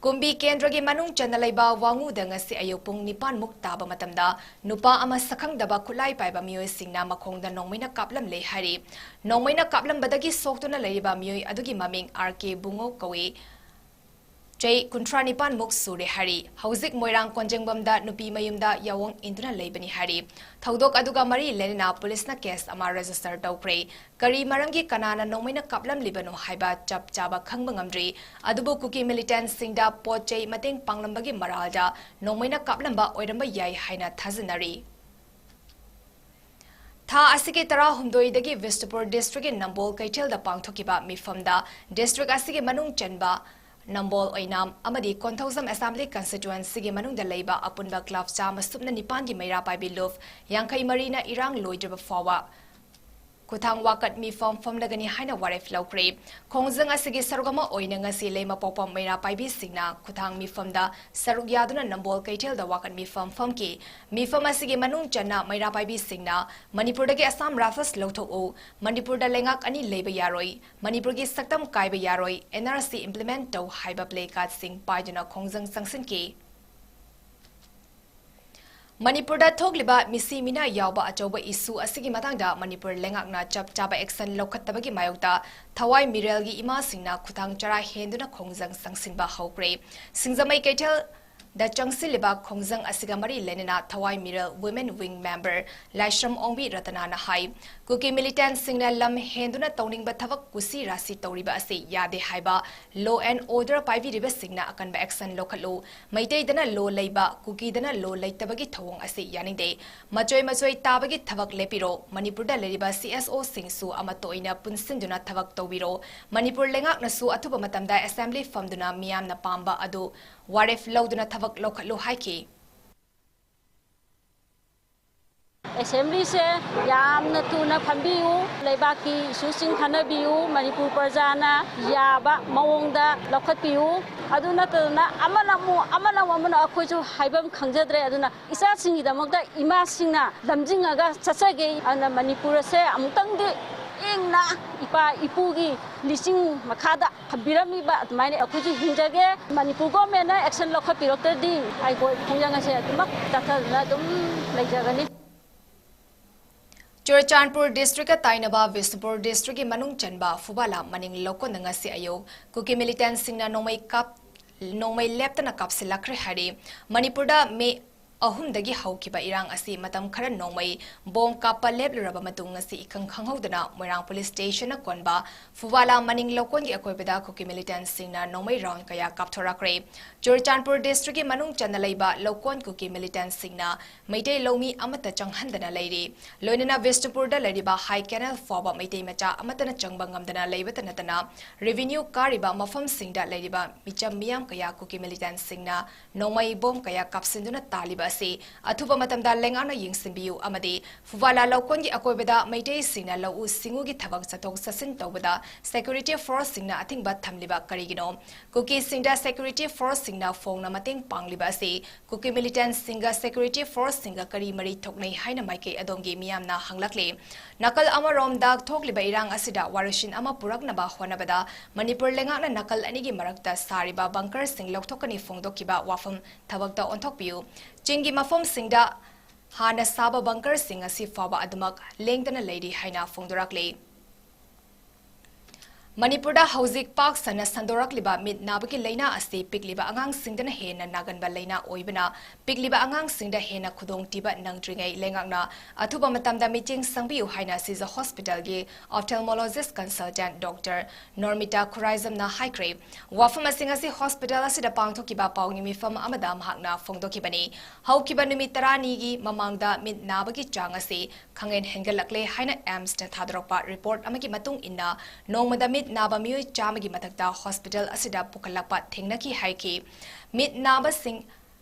Kumbi Kendragi Manung Chanalaiba Wangu Dangasi Ayupung Nipan Muktaba Matamda, Nupa ama Sakang Daba Kulai Paiba Mioy Singna Makong da Nongmina Kaplam Le Hari, Nongmina Kaplam Badagi Soktuna Laiba Mioy Adugi Maming RK Bungo Kawe, Jay Kuntranipan Muk Suri Hari, Hauzik Moirang Konjangbamda Nupi Mayumda Yawong Induna Labani Hari, Taudok Aduga Mari Lenina Police na case ama register Daupre, Kari Marangi Kanana Nomina Kaplam Libano Haiba Chap Chaba Kangbangamdri, Adubu Kuki Militant Singda Poche Mating Panglambagi Maralda, Nomina Kaplamba Oidamba Yai Haina Tazanari. Tha asige tara humdoi dagi Vistupur district in Nambol Kaitel da Pangthokiba Mifamda, district asige Manung Chanba, Nambol Oinam amadi Konthausam Assembly Constituency gi manung da leiba apunba club chama subna nipan gi meira pai biluf yankai marina irang loidrba fawa Kuthang wakat mi form lagani haina waref laukre khongjang asigi sarugama oina ngasi leima popam meira pai bi signa kuthang mi da sarug yaduna Nambol Kaitel da wakat mi form ki mi form asigi manung channa meira pai bi signa Manipur dagi Assam rafas lotho o Manipur da lengak ani leiba yaroi Manipur gi saktam kaiba yaroi NRC implement to haiba play card sing paiduna khongjang sangsin ki Manipur da thogliba misi mina yawba achoba isu asigi matangda Manipur lengakna chap chaba action lokhattabagi mayokta thawai mirelgi ima singna khutang chara henduna khongjang sangsinba hokre singjamai Kaitel दा चंगसिलिबा खोंजंग असिगा मरी लेनेना थवाई मिरल women wing member Laishram Ombi रतनाना हाई Kuki militant सिंगना लम हेंदुना तौनिंग थबक कुसी राशि तौरिबा असे यादे हाइबा लो एंड ऑर्डर पाइबिरिबा सिंगना अकनबा एक्शन लोखलो मैतेदना लो लैबा कुकीदना लो लैतबगी थवोंग असे यानिदे मचोय ताबगी थबक लेपिरो मणिपुरदा लेरिबा CSO सिंगसु अमतोइना पुनसिंदुना थबक तौबिरो मणिपुर लेंगाकनसु अथुबा मतमदा असेंबली फमदुना मियामना पांबा अदु वारेफ लौदुना थबक लोखलो हाइकी Assembly se yamna tuna phambiu leibaki isusing khanabiu manipur parjana yaba mawongda lokhatpiu aduna tuna amana akhoju haibam khangjadre aduna isa singi damakda ima singna lamjingaga chachage ana manipur se amtangdi ingna ipa ipugi lising makhada habirami ba atmaine akhoju hinjage manipur government na action lokhatpirokterdi ai go khongjanga se mak tathana dum leijagani Churachandpur ꯗꯤꯁꯇ꯭ꯔꯤꯛꯀ ꯇꯥꯏꯅꯕ Bishnupur ꯗꯤꯁꯇ꯭ꯔꯤꯛꯀꯤ ꯃꯅꯨꯡ ꯆꯟꯕ ꯐꯨꯕꯥꯂꯥ ꯃꯅꯤꯡ ꯂꯧꯀꯣꯟꯗ ꯉꯁꯤ ꯑꯌꯨꯛ cookie ꯃꯤꯂꯤꯇꯦꯟꯠꯁꯤꯡꯅ ꯅꯣꯡꯃꯩ ꯂꯦꯞꯇꯅ ꯀꯥꯞꯁꯤꯜꯂꯛꯈ꯭ꯔꯦ ꯍꯥꯏꯔꯤ ꯃꯅꯤꯄꯨꯔꯗ ꯃꯦ ꯑꯍꯨꯝꯗꯒꯤ ꯍꯧꯈꯤꯕ ꯏꯔꯥꯡ ꯑꯁꯤ ꯃꯇꯝ ꯈꯔ ꯅꯣꯡꯃꯩ ꯕꯣꯝ ꯀꯥꯞꯄ ꯂꯦꯞꯂꯨꯔꯕ ꯃꯇꯨꯡ ꯉꯁꯤ ꯏꯈꯪ ꯈꯪꯍꯧꯗꯅ ꯃꯣꯏꯔꯥꯡ ꯄꯨꯂꯤꯁ ꯁ꯭ꯇꯦꯁꯟꯅ ꯀꯣꯟꯕ ꯐꯨꯕꯥꯂꯥ ꯃꯅꯤꯡ ꯂꯧꯀꯣꯟꯒꯤ ꯑꯀꯣꯏꯕꯗ ꯀꯨꯀꯤ ꯃꯤꯂꯤꯇꯦꯟꯠꯁꯤꯡꯅ ꯅꯣꯡꯃꯩ ꯔꯥꯎꯟ ꯀꯌꯥ ꯀꯥꯞꯊꯣꯔꯛꯈ꯭ꯔꯦ ꯆꯨꯔꯆꯥꯟꯄꯨꯔ ꯗꯤꯁꯇ꯭ꯔꯤꯛꯀꯤ ꯃꯅꯨꯡ ꯆꯟꯅ ꯂꯩꯕ ꯂꯧꯀꯣꯟ ꯀꯨꯀꯤ ꯃꯤꯂꯤꯇꯦꯟꯠꯁꯤꯡꯅ ꯃꯩꯇꯩ ꯂꯧꯃꯤ ꯑꯃꯠꯇ ꯆꯪꯍꯟꯗꯅ ꯂꯩꯔꯤ ꯂꯣꯏꯅꯅ ꯕꯤꯁꯅꯨꯄꯨꯔꯗ ꯂꯩꯔꯤꯕ ꯍꯥꯏ ꯀꯦꯅꯦꯜ ꯐꯥꯎꯕ ꯃꯩꯇꯩ ꯃꯆꯥ ꯑꯃꯠꯇꯅ ꯆꯪꯕ ꯉꯝꯗꯅ ꯂꯩꯕꯇ ꯅꯠꯇꯅ ꯔꯦꯚꯤꯅ꯭ꯌꯨ ꯀꯥꯔꯤꯕ ꯃꯐꯝꯁꯤꯡꯗ ꯂꯩꯔꯤꯕ ꯃꯤꯆꯝ ꯃꯤꯌꯥꯝ ꯀꯌా ꯀꯨꯀꯤ ꯃꯤꯂꯤꯇꯦꯟꯠꯁꯤꯡꯅ ꯅꯣꯡꯃꯩ ꯕꯣꯝ ꯀꯌꯥ ꯀꯥꯞꯁꯤꯟꯗꯨꯅ ꯇꯥꯜꯂꯤꯕ ꯑꯁꯤ ꯑꯊꯨꯕ ꯃꯇꯝꯗ ꯂꯩꯉꯥꯛꯅ ꯌꯦꯡꯁꯤꯟꯕꯤꯌꯨ ꯑꯃꯗꯤ ꯐꯨꯕꯥꯂꯥ ꯂꯧꯀꯣꯟꯒꯤ ꯑꯀꯣꯏꯕꯗ ꯃꯩꯇꯩꯁꯤꯡꯅ ꯂꯧꯎ ꯁꯤꯡꯎꯒꯤ ꯊꯕꯛ ꯆꯠꯊꯣꯛ ꯆꯠꯁꯤꯟ ꯇꯧꯕꯗ ꯁꯦꯀ꯭ꯌꯨꯔꯤꯇꯤ ꯐꯣꯔꯁꯁꯤꯡꯅ ꯑꯊꯤꯡꯕ ꯊꯝꯂꯤꯕ ꯀꯔꯤꯒꯤꯅꯣ ꯀꯨꯀꯤꯁꯤꯡꯗ ꯁꯦꯀ꯭ꯌꯨꯔꯤꯇꯤ ꯐꯣꯔꯁꯁꯤꯡꯅ ꯐꯣꯡꯅ ꯃꯇꯦꯡ ꯄꯥꯡꯂꯤꯕ ꯑꯁꯤ ꯀꯨꯀꯤ ꯃꯤꯂꯤꯇꯦꯟꯠꯁꯤꯡꯒ ꯁꯦꯀ꯭ꯌꯨꯔꯤꯇꯤ ꯐꯣꯔꯁꯁꯤꯡꯒ ꯀꯔꯤ ꯃꯔꯤ ꯊꯣꯛꯅꯩ ꯍꯥꯏꯅ ꯃꯥꯏꯀꯩ ꯑꯗꯣꯝꯒꯤ ꯃꯤꯌꯥꯝꯅ ꯍꯪꯂꯛꯂꯤ ꯅꯥꯀꯜ ꯑꯃꯔꯣꯝꯗ ꯊꯣꯛꯂꯤꯕ ꯏꯔꯥꯡ ꯑꯁꯤꯗ ꯋꯥꯔꯣꯏꯁꯤꯟ ꯑꯃ ꯄꯨꯔꯛꯅꯕ ꯍꯣꯠꯅꯕꯗ ꯃꯅꯤꯄꯨꯔ ꯂꯩꯉꯥꯛꯅ ꯅꯥꯀꯜ ꯑꯅꯤꯒꯤ ꯃꯔꯛꯇ ꯁꯥꯔꯤꯕ ꯕꯪꯀꯔꯁꯤꯡ ꯂꯧꯊꯣꯛꯀꯅꯤ ꯐꯣꯡꯗꯣꯛꯈꯤꯕ ꯋꯥꯐꯝ ꯊꯕꯛꯇ ꯑꯣꯟꯊꯣꯛꯄꯤꯌꯨ ꯆꯤꯡꯒꯤ ꯃꯐꯝꯁꯤꯡꯗ ꯍꯥꯟꯅ ꯁꯥꯕ ꯕꯪꯀꯔꯁꯤꯡ ꯑꯁꯤ ꯐꯥꯎꯕ ꯑꯗꯨꯃꯛ ꯂꯦꯡꯗꯅ ꯂꯩꯔꯤ ꯍꯥꯏꯅ ꯐꯣꯡꯗꯣꯔꯛꯂꯤ ꯃꯅꯤꯄꯨꯔꯗ ꯍꯧꯖꯤꯛ ꯄꯥꯛ ꯁꯟꯅ ꯁꯟꯗꯣꯔꯛꯂꯤꯕ ꯃꯤꯠ ꯅꯥꯕꯒꯤ ꯂꯩꯅꯥ ꯑꯁꯤ ꯄꯤꯛꯂꯤꯕ ꯑꯉꯥꯡꯁꯤꯡꯗꯅ ꯍꯦꯟꯅ ꯅꯥꯒꯟꯕ ꯂꯩꯅꯥ ꯑꯣꯏꯕꯅ ꯄꯤꯛꯂꯤꯕ ꯑꯉꯥꯡꯁꯤꯡꯗ ꯍꯦꯟꯅ ꯈꯨꯗꯣꯡꯊꯤꯕ ꯅꯪꯗ꯭ꯔꯤꯉꯩ ꯂꯩꯉꯥꯛꯅ ꯑꯊꯨꯕ ꯃꯇꯝꯗ ꯃꯤꯠꯌꯦꯡ ꯆꯪꯕꯤꯌꯨ ꯍꯥꯏꯅ ꯁꯤꯖ ꯍꯣꯁꯄꯤꯇꯥꯜꯒꯤ ꯑꯣꯞꯊꯦꯜꯃꯣꯂꯣꯖꯤꯁ ꯀꯟꯁꯜꯇꯦꯟꯠ ꯗꯣꯛꯇꯔ ꯅꯣꯔꯃꯤꯇꯥ ꯈꯨꯔꯥꯏꯖꯝꯅ ꯍꯥꯏꯈ꯭ꯔꯦ ꯋꯥꯐꯝ ꯑꯁꯤ ꯍꯣꯁꯄꯤꯇꯥꯜ ꯑꯁꯤꯗ ꯄꯥꯡꯊꯣꯛꯈꯤꯕ ꯄꯥꯎꯒꯤ ꯃꯤꯐꯝ ꯑꯃꯗ ꯃꯍꯥꯛꯅ ꯐꯣꯡꯗꯣꯛꯈꯤꯕꯅꯤ ꯍꯧꯈꯤꯕ ꯅꯨꯃꯤꯠ 12ꯒꯤ ꯃꯃꯥꯡꯗ ꯃꯤꯠ ꯅꯥꯕꯒꯤ ꯆꯥꯡ ꯑꯁꯤ ꯈꯪꯍꯦꯟ ꯍꯦꯟꯒꯠꯂꯛꯂꯦ ꯍꯥꯏꯅ ꯑꯦꯝꯁꯇ ꯊꯥꯗꯣꯔꯛꯄ ꯔꯤꯄꯣꯔꯠ ꯑꯃꯒꯤ ꯃꯇꯨꯡ ꯏꯟꯅ ꯅꯣꯡꯃꯗ ꯃꯤꯠ ꯅꯥꯕ ꯃꯤꯑꯣꯏ ꯆꯥꯝꯃꯒꯤ ꯃꯊꯛꯇ ꯍꯣꯁꯄꯤꯇꯥꯜ ꯑꯁꯤꯗ ꯄꯨꯈꯠꯂꯛꯄ ꯊꯦꯡꯅꯈꯤ ꯍꯥꯏꯈꯤ ꯃꯤꯠ ꯅꯥꯕꯁꯤꯡ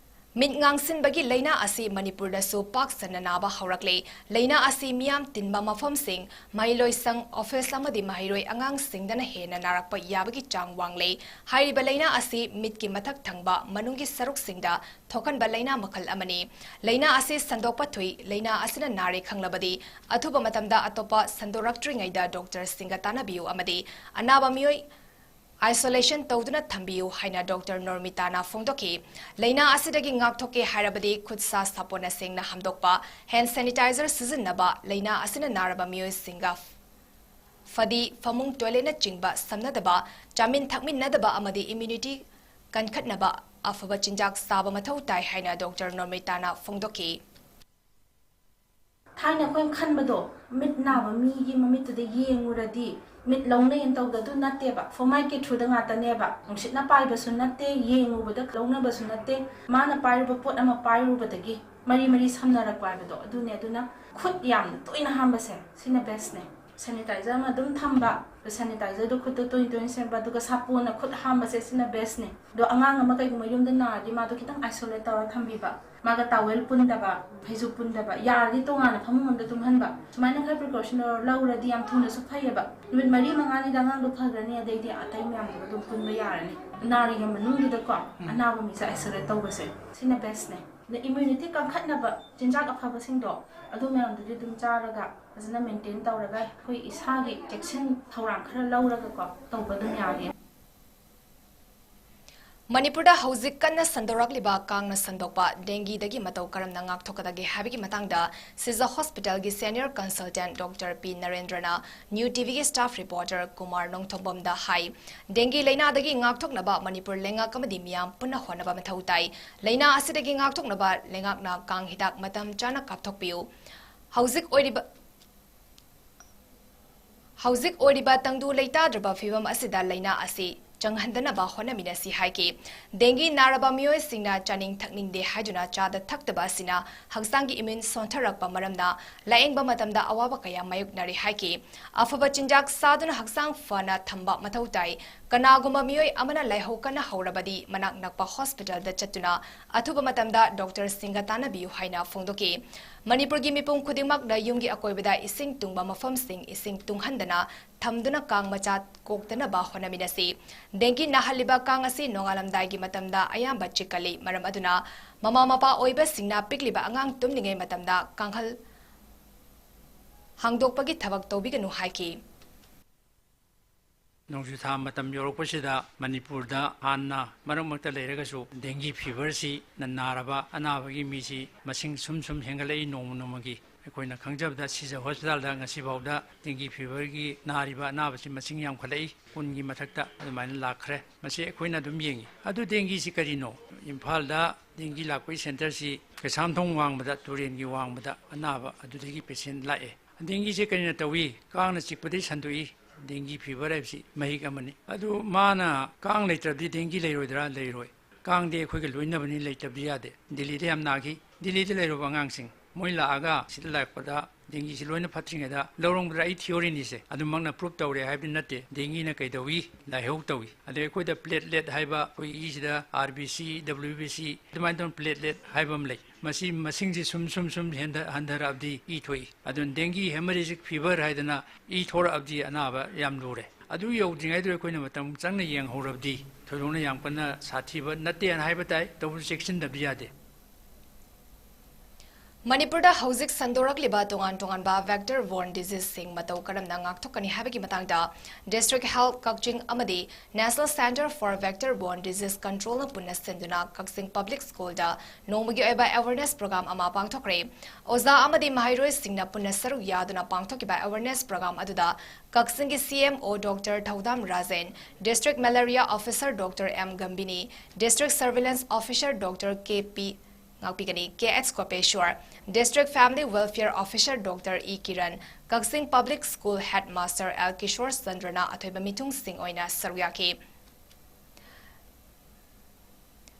ꯃꯤꯠ ꯉꯥꯡꯁꯤꯟꯕꯒꯤ ꯂꯩꯅꯥ ꯑꯁꯤ ꯃꯅꯤꯄꯨꯔꯗꯁꯨ ꯄꯥꯛ ꯁꯟꯅ ꯅꯥꯕ ꯍꯧꯔꯛꯂꯦ ꯂꯩꯅꯥ ꯑꯁꯤ ꯃꯤꯌꯥꯝ ꯇꯤꯟꯕ ꯃꯐꯝꯁꯤꯡ ꯃꯍꯩꯂꯣꯏꯁꯪ ꯑꯣꯐꯤꯁ ꯑꯃꯗꯤ ꯃꯍꯩꯔꯣꯏ ꯑꯉꯥꯡꯁꯤꯡꯗꯅ ꯍꯦꯟꯅ ꯅꯥꯔꯛꯄ ꯌꯥꯕꯒꯤ ꯆꯥꯡ ꯋꯥꯡꯂꯦ ꯍꯥꯏꯔꯤꯕ ꯂꯩꯅꯥ ꯑꯁꯤ ꯃꯤꯠꯀꯤ ꯃꯊꯛ ꯊꯪꯕ ꯃꯅꯨꯡꯒꯤ ꯁꯔꯨꯛꯁꯤꯡꯗ ꯊꯣꯛꯍꯟꯕ ꯂꯩꯅꯥ ꯃꯈꯜ ꯑꯃꯅꯤ ꯂꯩꯅꯥ ꯑꯁꯤ ꯁꯟꯗꯣꯛꯄ ꯊꯨꯏ ꯂꯩꯅꯥ ꯑꯁꯤꯅ ꯅꯥꯔꯦ ꯈꯪꯂꯕꯗꯤ ꯑꯊꯨꯕ ꯃꯇꯝꯗ ꯑꯇꯣꯞꯄ ꯁꯟꯗꯣꯔꯛꯇ꯭ꯔꯤꯉꯩꯗ ꯗꯣꯛꯇꯔꯁꯤꯡꯒ ꯇꯥꯟꯅꯕꯤꯌꯨ ꯑꯃꯗꯤ ꯑꯅꯥꯕ ꯃꯤꯑꯣꯏ isolation tꯧꯗꯨꯅ ꯊꯝꯕꯤꯌꯨ ꯍꯥꯏꯅ ꯗꯣꯛꯇꯔ ꯅꯣꯔꯃꯤꯇꯥꯅ ꯐꯣꯡꯗꯣꯛꯈꯤ ꯂꯩꯅꯥ ꯑꯁꯤꯗꯒꯤ ꯉꯥꯛꯊꯣꯛꯀꯦ ꯍꯥꯏꯔꯕꯗꯤ ꯈꯨꯠꯁꯥ ꯁꯥꯄꯣꯟꯅ ꯁꯦꯡꯅ ꯍꯥꯝꯗꯣꯛꯄ ꯍꯦꯟ ꯁꯦꯅꯤꯇꯥꯏꯖꯔ ꯁꯤꯖꯤꯟꯅꯕ ꯂꯩꯅꯥ ꯑꯁꯤꯅ ꯅꯥꯔꯕ ꯃꯤꯑꯣꯏꯁꯤꯡꯒ ꯐꯗꯤ ꯐꯃꯨꯡ ꯇꯣꯏꯂꯦꯠꯅ ꯆꯤꯡꯕ ꯁꯝꯅꯗꯕ ꯆꯥꯃꯤꯟ ꯊꯛꯃꯤꯟꯅꯗꯕ ꯑꯃꯗꯤ ꯏꯝꯌꯨꯅꯤꯇꯤ ꯀꯟꯈꯠꯅꯕ ꯑꯐꯕ ꯆꯤꯟꯖꯥꯛ ꯆꯥꯕ ꯃꯊꯧ ꯇꯥꯏ ꯍꯥꯏꯅ ꯗꯣꯛꯇꯔ ꯅꯣꯔꯃꯤꯇꯥꯅ ꯐꯣꯡꯗꯣꯛꯈꯤ थाइना कोई खनबदो मिट नाबा मीगी ममितुदे येंगुरदी मिट लौनेन तौददु नत्तेबा फोमाइ के थ्रुदा ngaतनेबा नुसितना पाइबसु नत्ते येंगुबदा लौनबसु नत्ते माना पाइरुबा पोट अमा पाइरुबदगी मरी मरी समनरक पाइबदो अदुने अदुना खुद याम तोइना हामबसे सिना बेस्ट ने सैनिटाइजर मा दुम थंबा सैनिटाइजर दो खुद तो तोइन सेबा दुगा सापोन खुद हामबसे सिना बेस्ट ने दो अंगांग अमा कई गुमयुमदा नादी मा दो खितंग आइसोलेट तौर थंबीबा मागा टावेल पुंदबा फेजु पुंदबा यारदी तोंगाना फमुंगमदा तुमहनबा सुमाइना खै प्रिकॉशन लौरदी याम थुना सु फैयबा नुमित मरी मंगानी दांगांग दो फगरनी अदैदी अतै म्याम दो दो पुनबा यारनी नारी हम मनुंगदा को अनाबो मिसा आइसोलेट तौबसे सिना बेस्ट ने द इम्यूनिटी कंखतनबा चिंजाक अफबा सिंदो अदु म्याम दु दुम चारगा फजना मेंटेन तौरगा कोई इसागी एक्शन थौरां खरा लौरगा को तौबदुम यारी Manipurda hauzik kanna sandorakliba kangna sandokpa dengue dagi matau karamna ngakthokadagi habigi matangda Siza Hospital gi senior consultant Dr. P. Narendrana newtv gi staff reporter Kumar Nongthombamda hai dengue leina dagi ngakthoknaba Manipur lenga kamadi miyam punna honaba mathau tai leina asidagi ngakthoknaba lengakna kang hidak matam chana kapthokpiu hauzik oiriba tangdu leita draba fibam asida leina asi Changhandana ba hona minasi haiki dengue naraba miyoi singna chaning thakning de hajuna chada thakdaba sina hagsangi immune sontarak ba maramna laengba matamda awaba kaya mayuk nari haiki afaba chinjak saduna hagsang fana thamba mathautai kanaguma miyoi amana laihau kana haurabadi manak nakpa hospital da chatuna athuba matamda Dr. Singatana biu haina phongdoki Manipur gi mipum khudingmak da yumgi akoibada ising tungba mafam sing ising tunghandana thamduna kang macha koktana ba hona minasi dengue nahaliba kang asi nongalamdai gi matamda ayamba chikali maram aduna mama mapa oiba singna pikliba angang tumningai matamda kanghal hangdokpagi thabak tobiganu haiki Nongshutha matam yorokpasida Manipurda hanna marammakta leiragasu dengue fever si naraba anabagi misi masing sum hengalai nomagi akoina khangjabda Siza Hospital da ngasi bawda dengue fever gi nariba anabasi masing yam khalai kungi mathakta adumaina lakhre masi akoina dum yengi adu dengue si karino Imphal da dengue lakoi center si kesamthong wangbada turen gi wangbada anaba adudagi patient lae dengue si karina tawi kangna chikpadi sandui dengue fever si mahik amani adu mana kang leitabdi dengue leiroidra leiroi kang de khoi ga loinabani leitabdi yade Delhi de amnagi Delhi de leiro bangangsing moila aga sidlakpada dengue si loina phatringa da lorongdra I theory ni se adu mangna proof tawre haibin natte dengue na kaidawi la heu tawi ade khoi da platelet haiba khoi isida RBC WBC dumandon platelet haibam lei masi masingji sum handara abdi I thoi adun dengue hemorrhagic fever haidana I thora abdi anaba yam lure adu yodringai dre koina matam changna yang horabdi thorona yang pana sathiba natte an haiba tai double section da biyade Manipurda hauzik sandorakliba tongan ba vector-borne disease sing matau karamna ngakthokani habigi matangda District Health 𝗥𝗔𝗧𝗜 National Center for Vector-Borne Disease Control na punna senduna 𝗥𝗔 Public School da nongmagi oiba awareness program ama pangthokre oza amadi mahairoi singna punna saru yaduna pangthokiba awareness program aduda 𝗥𝗔 gi CMO Dr. 𝗪𝗛𝗪 District Malaria Officer Dr. M. Gambini District Surveillance Officer Dr. K.P. 𝗬𝗍𝗓𝗍 District Family Welfare Officer Dr. E. Kiran 𝗥𝗔 Public School Headmaster L. Kishore Sandrana athoiba mitung sing oina saruyaki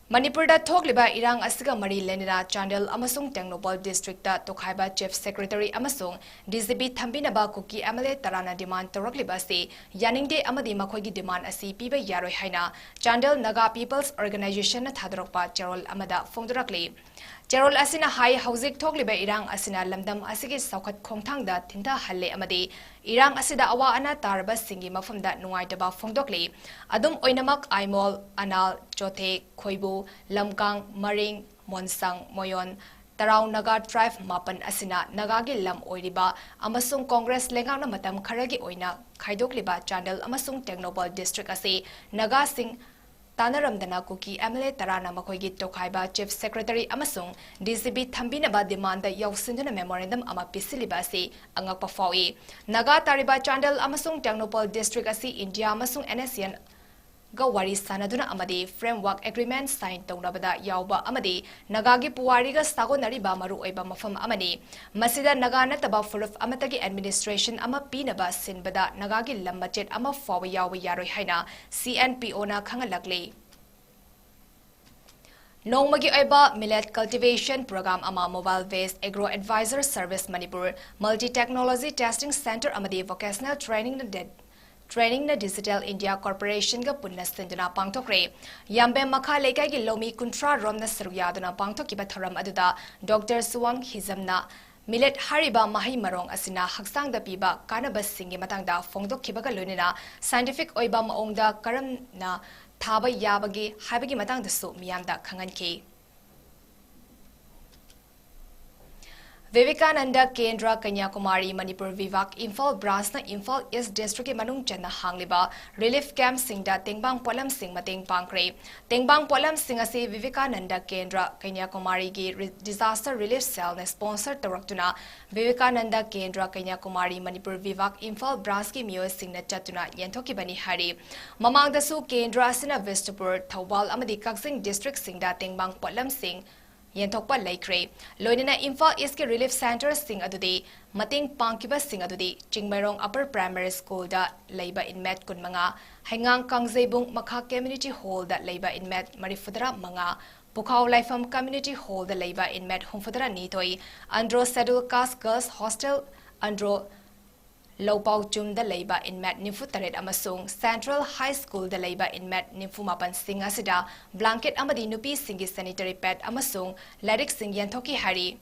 Manipurda thokliba irang asiga mari lenina Chandel amasung Tengnoupal District ta tokhaiba Chief Secretary amasung DCB thambinaba kuki MLA tarana demand torakliba se yaningde amadi makhoigi demand asi piba yaroi haina Chandel Naga People's Organization na thadrokpa Cherol amada phongdorakli Cherol asina hai hauzik thokliba irang asina lamdam asigi saukhat khongthangda thinda halle amadi irang asida awa ana tarba singi mafamda nungaitaba phongdokli adum oinamak Aimol Anal Chothe Khoibu Lamkang Maring Monsang Moyon Tarau Naga Tribe Mapan asina Nagagi lam oiriba amasung Congress lengakna matam kharagi oina khaidokliba Chandel amasung Tengnoupal District ase Naga Singh Tanaramdana kuki MLA tarana makhoigi tokhaiba Chief Secretary amasung DCB thambinaba demand da yausinduna memorandum ama pisiliba ase angakpa fawi Naga tariba Chandel amasung Tengnoupal District ase India amasung NSCN Gawari sanaduna amadi framework agreement sign taunabada yauba amadi Nagagi puwariga sagonariba maru oiba mafam amani masida Naga nataba furuf amatagi administration ama pinaba sinbada Nagagi lambajet ama fawa yauba yaroi haina CNPO na khangalakli Nongmagi oiba millet cultivation program ama mobile based agro advisor service Manipur multi technology testing center amadi vocational training na Digital India Corporation ga punna senduna pangthokre yambe makha lekai gi lomi kuntra rom na saruyaduna pangthokiba thoram aduda Dr. Suwang Hizamna millet hariba mahi marong asina haksang da piba kanaba singi matangda phongdokhiba ga loinina scientific oiba maongda karamna thaba yabagi haibagi matangda su miyamda khanganki Vivekananda Kendra Kanyakumari Manipur Vivak Imphal Branchna Imphal East District Manung Channa Hangliba Relief Camp Singda Tengbang Polam Sing Mateng Pangkre Tengbang Polam Sing ase Vivekananda Kendra Kanyakumari gi Disaster Relief Cell ne sponsor tawraktuna Vivekananda Kendra Kanyakumari Manipur Vivak Imphal Branch ki miyoi singna chatuna yenthokibani hari Mamangdasu Kendra asina Vistupur Thawbal amadi Kaksing District Singda Tengbang Polam Sing Yenthokpa Laikre, Loinina Imphal East Relief Center Sing Adudi, Mating Pangkiba Sing Adudi, Chingmerong Upper Primary School da Labor in Met Kunmanga, Hangang Kangzebung Makha Community Hall da Labor in Met Marifudra Manga, Pukau Laifam Community Hall da Labor in Met Humfudra Nitoi, Andro Scheduled Caste Girls Hostel, Andro Lopau Chum the Labor in Met Nimfutaret Amasung, Central High School the Labor in Met Nimfumapan Sing Asida, Blanket Amadi Nupi Singi Sanitary Pad Amasung, Ladik Sing Yantoki Hari.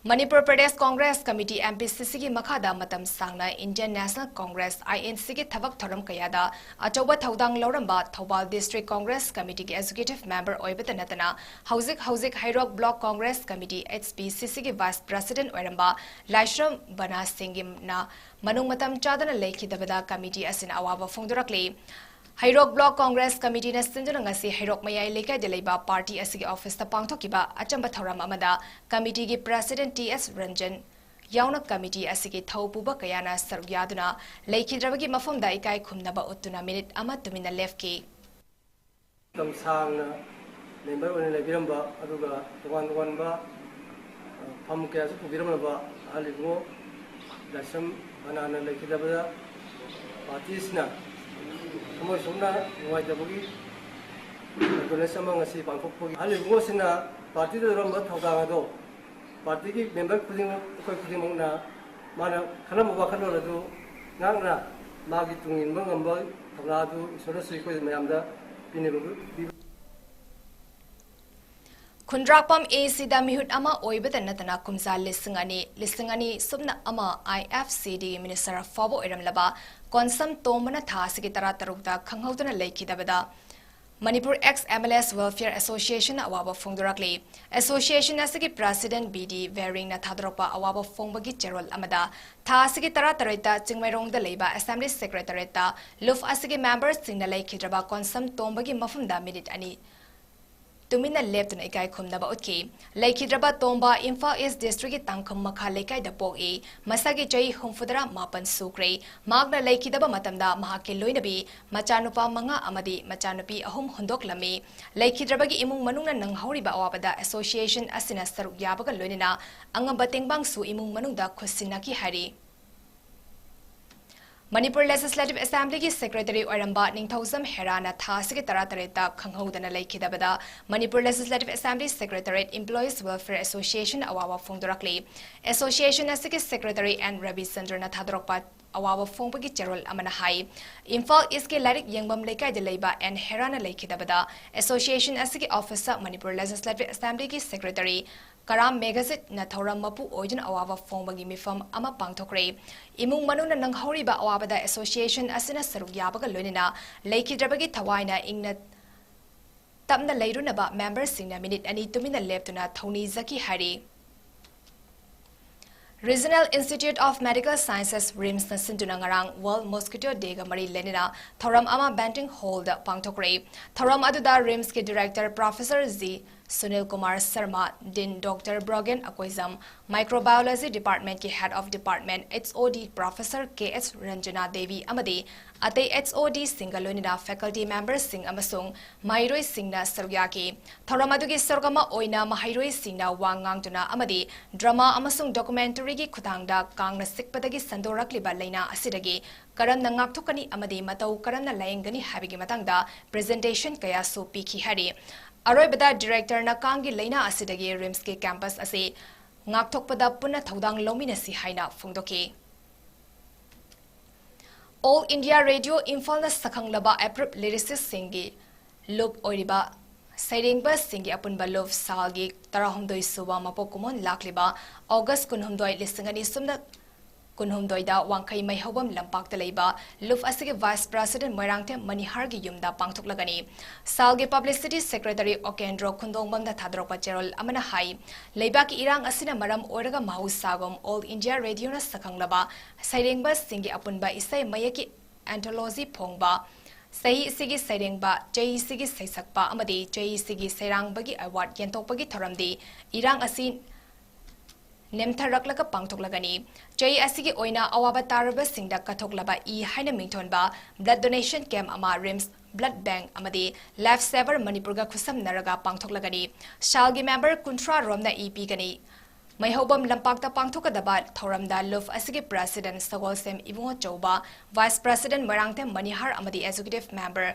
Manipur Pradesh Congress Committee MPCC ki Makhada Matam Sangna Indian National Congress INC ki Thavak Thoram Kayada Achoba Thaudang Lauramba Thobal District Congress Committee ki Executive Member Oibata Natana Hauzik Hairok Block Congress Committee HPCC ki Vice President Oiramba Laishram Bana Singhim na Manung Matam Chadana Leki Dabada Committee Asin Awaba Fongdurakli Hairok Block Congress Committee na Sinduna ngasi Hairok Mayai Leka Deleba Party asigi office ta pangthokiba achamba thoram amada committee gi President TS Ranjan yauna committee asigi thaupuba kayana sarugyaduna leikidrabagi mafamda ikai khumnaba uttuna minute ama tumina left ki tamsangna member one lebiramba aduga tuwan ba pham kya su biramba aligo lasam banana lekidabada partisna Kamo sumna nuai jabugi donation mangasi pangkok hali ngosina party de ramba thauda do party ki member khuding koi khuding mangna mana khana mo bakhan lo do ngangna magi tungin mangamba thauda do isora sui koi mayamda pinibu Khundrakpam AC da mihut ama oibata natana kumsa lisingani subna ama IFCD Minister Fabo Iramlaba Konsam Tomana Thasiki Tara Tarukda Kanghautana Leki Dabada Manipur ex MLS Welfare Association Awaba Fongdurakli Association Asiki President BD Varing na Thadropa Awaba Fongbagi Gerald Amada Thasiki Tara Tarita Chingmerong the Labor Assembly Secretary Luf Asiki members Singna Leki Draba Konsam Tombagi Mafunda Minute Ani Tumina left na ikai khumnaba utki Laikhidraba Tomba Imphal East District Tangkham Makha Lekai da Pok Masagi Chai Humfudra Mapan Sukre Magna Laikhidaba Matamda Mahaki Loinabi Machanupa Manga Amadi Machanupi Ahum Hundok Lami Laikhidrabagi Imung Manungna Nanghoriba Awabada Association Asina Saruk Yabaga Loinina Angamba Tengbang Su Imung Manungda Khusinaki Hari Manipur Legislative Assembly ki Secretary Oiramba Ningthausam Herana Thasiki Taratareta Kanghaudana Laikhidabada Manipur Legislative Assembly Secretariat Employees Welfare Association Awawa Fongdurakli Association Asiki Secretary and Ravi Sandrana Thadrokpa Awawa Fongbagi Gerald Amana Hai Imphal East ki Larik Yangbam Lekai de Leiba and Herana Laikhidabada Association Asiki Officer Manipur Legislative Assembly ki Secretary Karam Megazit na Thoram Mapu Ojan Awawa Fongbagi Mifam Ama Pangthokre Imung Manuna Nanghoriba Awabada Association Asina Saruk Yabaga Lunina Laikhidrabagi Tawaina Ingna Tamna Lairunaba members Singna Minute Ani Tumina Leptuna Tony Zaki Hari Regional Institute of Medical Sciences RIMS na Sindunangarang World Mosquito Day ga Mari Lenina Thoram Ama Banting Hall da Pangthokre Thoram Aduda RIMS ke Director Professor Z Sunil Kumar Sharma, Dean Dr. Brogan Akoizam, Microbiology Department ke Head of Department HOD Professor K.S. Ranjana Devi Amadi, Ate HOD Singalonida Faculty Members Sing Amasung, Mairoi Singna Saryaki, Thoramadugi Sorgama Oina Mahairoi Singna Wangangtuna Amadi, Drama Amasung Documentary ki Kutangda Kangna Sikpadagi Sandorakli Balena Asidagi, Karam Nangaktukani Amadi Matau Karamna Layangani Habigi Matangda, Presentation Kaya So Piki Hari. Aroibada Director na Kangi Leina Asidagi RIMS ke campus ase Ngakthokpada Puna Thaudang Lominasi Haina Fungdoki All India Radio Imphal na Sakhanglaba April Lyricist Singi Loop Oiriba Saidingba Singi Apunba Love Salgi Tarahumdoi Suba Mapokumon Lakliba August Kunhumdoi Lisingani Sumna kunhumdoida wangkai maihobam lampakta leiba luf asigi vice president moirangte manihar gi yumda pangthoklagani salgi publicity secretary okendro khundongbam da thadrokpa cherol amana hai leiba ki irang asina maram oiraga mahusagom all india radio na sakhanglaba sairengba singi apunba isai mayaki anthology phongba Sahi sigi sairengba chai sigi saisakpa amadi chai sigi sairangbagi award yentokpagi thoramdi irang asin nemtharaklaka pangthoklagani chai asigi oina awaba taraba singda kathoklaba haina mingthonba blood donation camp ama rims blood bank amadi life saver manipurga khusam naraga pangthoklagani shalgi member kuntra romna pigani Maihobam lampakta pangthokadaba thoramda luf asigi president Sagolsem Ibungo Chauba vice president Marangte Manihar amadi executive member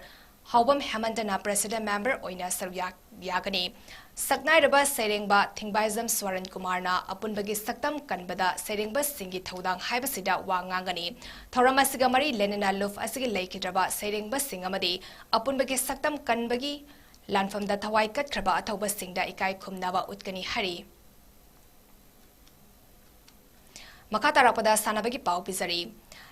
Hobam Hamantana president member oina sarya yagani saknairaba serengba thingbaizam Swaran Kumarna apunbagi saktam kanbada serengba singi thodang haibasida wangangani thoramasiga mari lenena luf asigi leikidraba serengba singamadi apunbagi saktam kanbagi lanfamda thawai katkraba athoba singda ikai khumnaba utkani hari Makatarapada Sanabagi Pau Pizari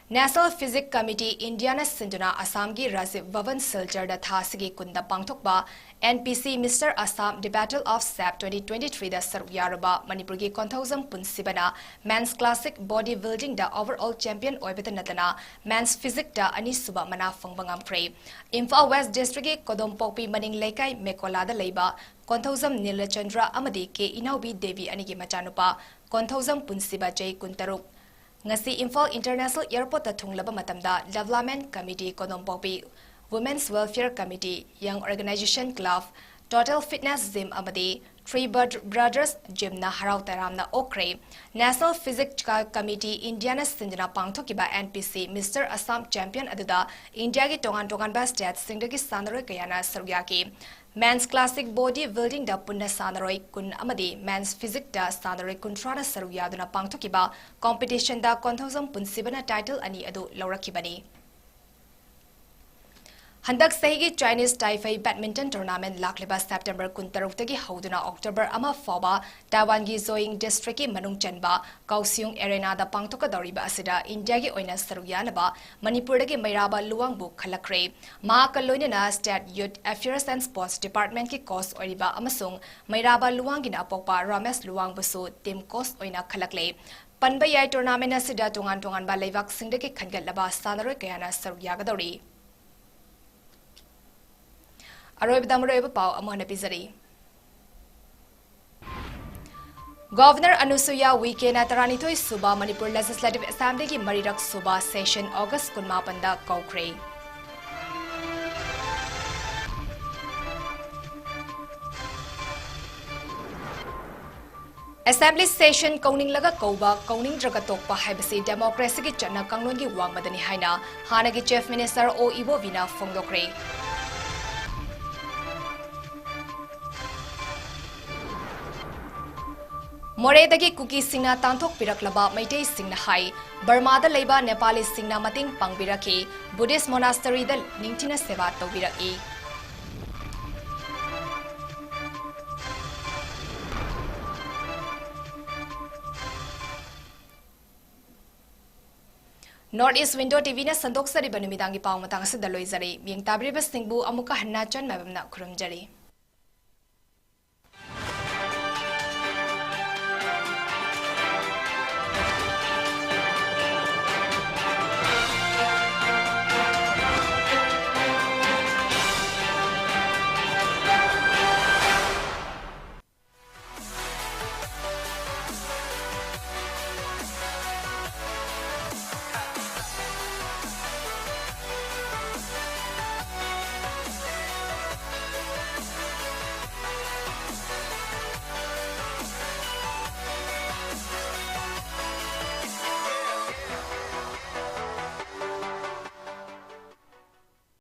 National Physics Committee Indiana Sinduna Assamgi Rajiv Vavan Silchar da Thasigi Kunda Pangthokba NPC Mr. Assam The Battle of SAP 2023 da Saruyaraba Manipurgi 𝗠𝗢𝗧𝗜-𝗠𝗢 Men's Classic Bodybuilding da Overall Champion Oibeta Natana Men's Physics da Anisuba Mana Fongbangam Kre Imphal West District Kodompokpi Maning Leikai Mekola da Leiba 𝗠𝗢𝗧𝗜 Nilachandra Amadi K Inaubi Devi Anigi Machanupa 𝗠𝗢𝗧𝗜 Jay Kuntaruk Ngasi Imphal International Airport thunglaba matamda Development Committee Kodompokpi Women's Welfare Committee Young Organization Club Total Fitness Gym amadi Three Brothers Gym na harau taramna okre National Physics Committee Indiana Sindana pangthokiba NPC Mr. Assam Champion aduda India gi tongan ba state singdagi sanaroi kayana saryaki Men's Classic Bodybuilding da punna sanaroi kun amadi Men's Physics da sanaroi kuntrana saruyaduna pangthokiba competition da 𝗠𝗢𝗧𝗜 title ani adu laurakibani Handak Sahigi Chinese Taipei Badminton Tournament Lakliba September Kuntaruk-tagi hauduna October ama fauba Taiwan-gi Zoying District-ki Manung Chanba Kaohsiung Arena da pangthokadoriba asida India-gi oina saruyanaba Manipur-dagi Mairaba Luwangbu khalakre Mahaka loinana State Youth Affairs and Sports Department-ki coach oiriba amasung Mairaba Luwang-gina apokpa Ramesh Luwang-busu team coach oina khalakle Panba yai tournament asida tongan ba leibak singdagi khangatlaba sanaroi kayana saruyagadori Governor Anusuya Weekend Taranitoi Suba Manipur Legislative Assembly ki Marirak Suba Session August 18 da Kaukre. Assembly Session Kauning Laga Kauba Kauning Draga Tokpa Haibasi Democracy ki Chana Kanglon ki Wangmadani Haina Hana ki Chief Minister O Ibo Vina Fongdokre. Moredagi Kuki Singna Tantok Piraklaba Maitei Singna Hai Burmada Leba Nepali Singna Mating Pangbiraki Buddhist Monastery da Ningtina Seva Tobiraki North East Window TV na Sandok Sari Banumidang Ipao Matang sa Daloy Zari Miyang Tabribas Ningbu Amuka Hanachan Mabam na Kurumjari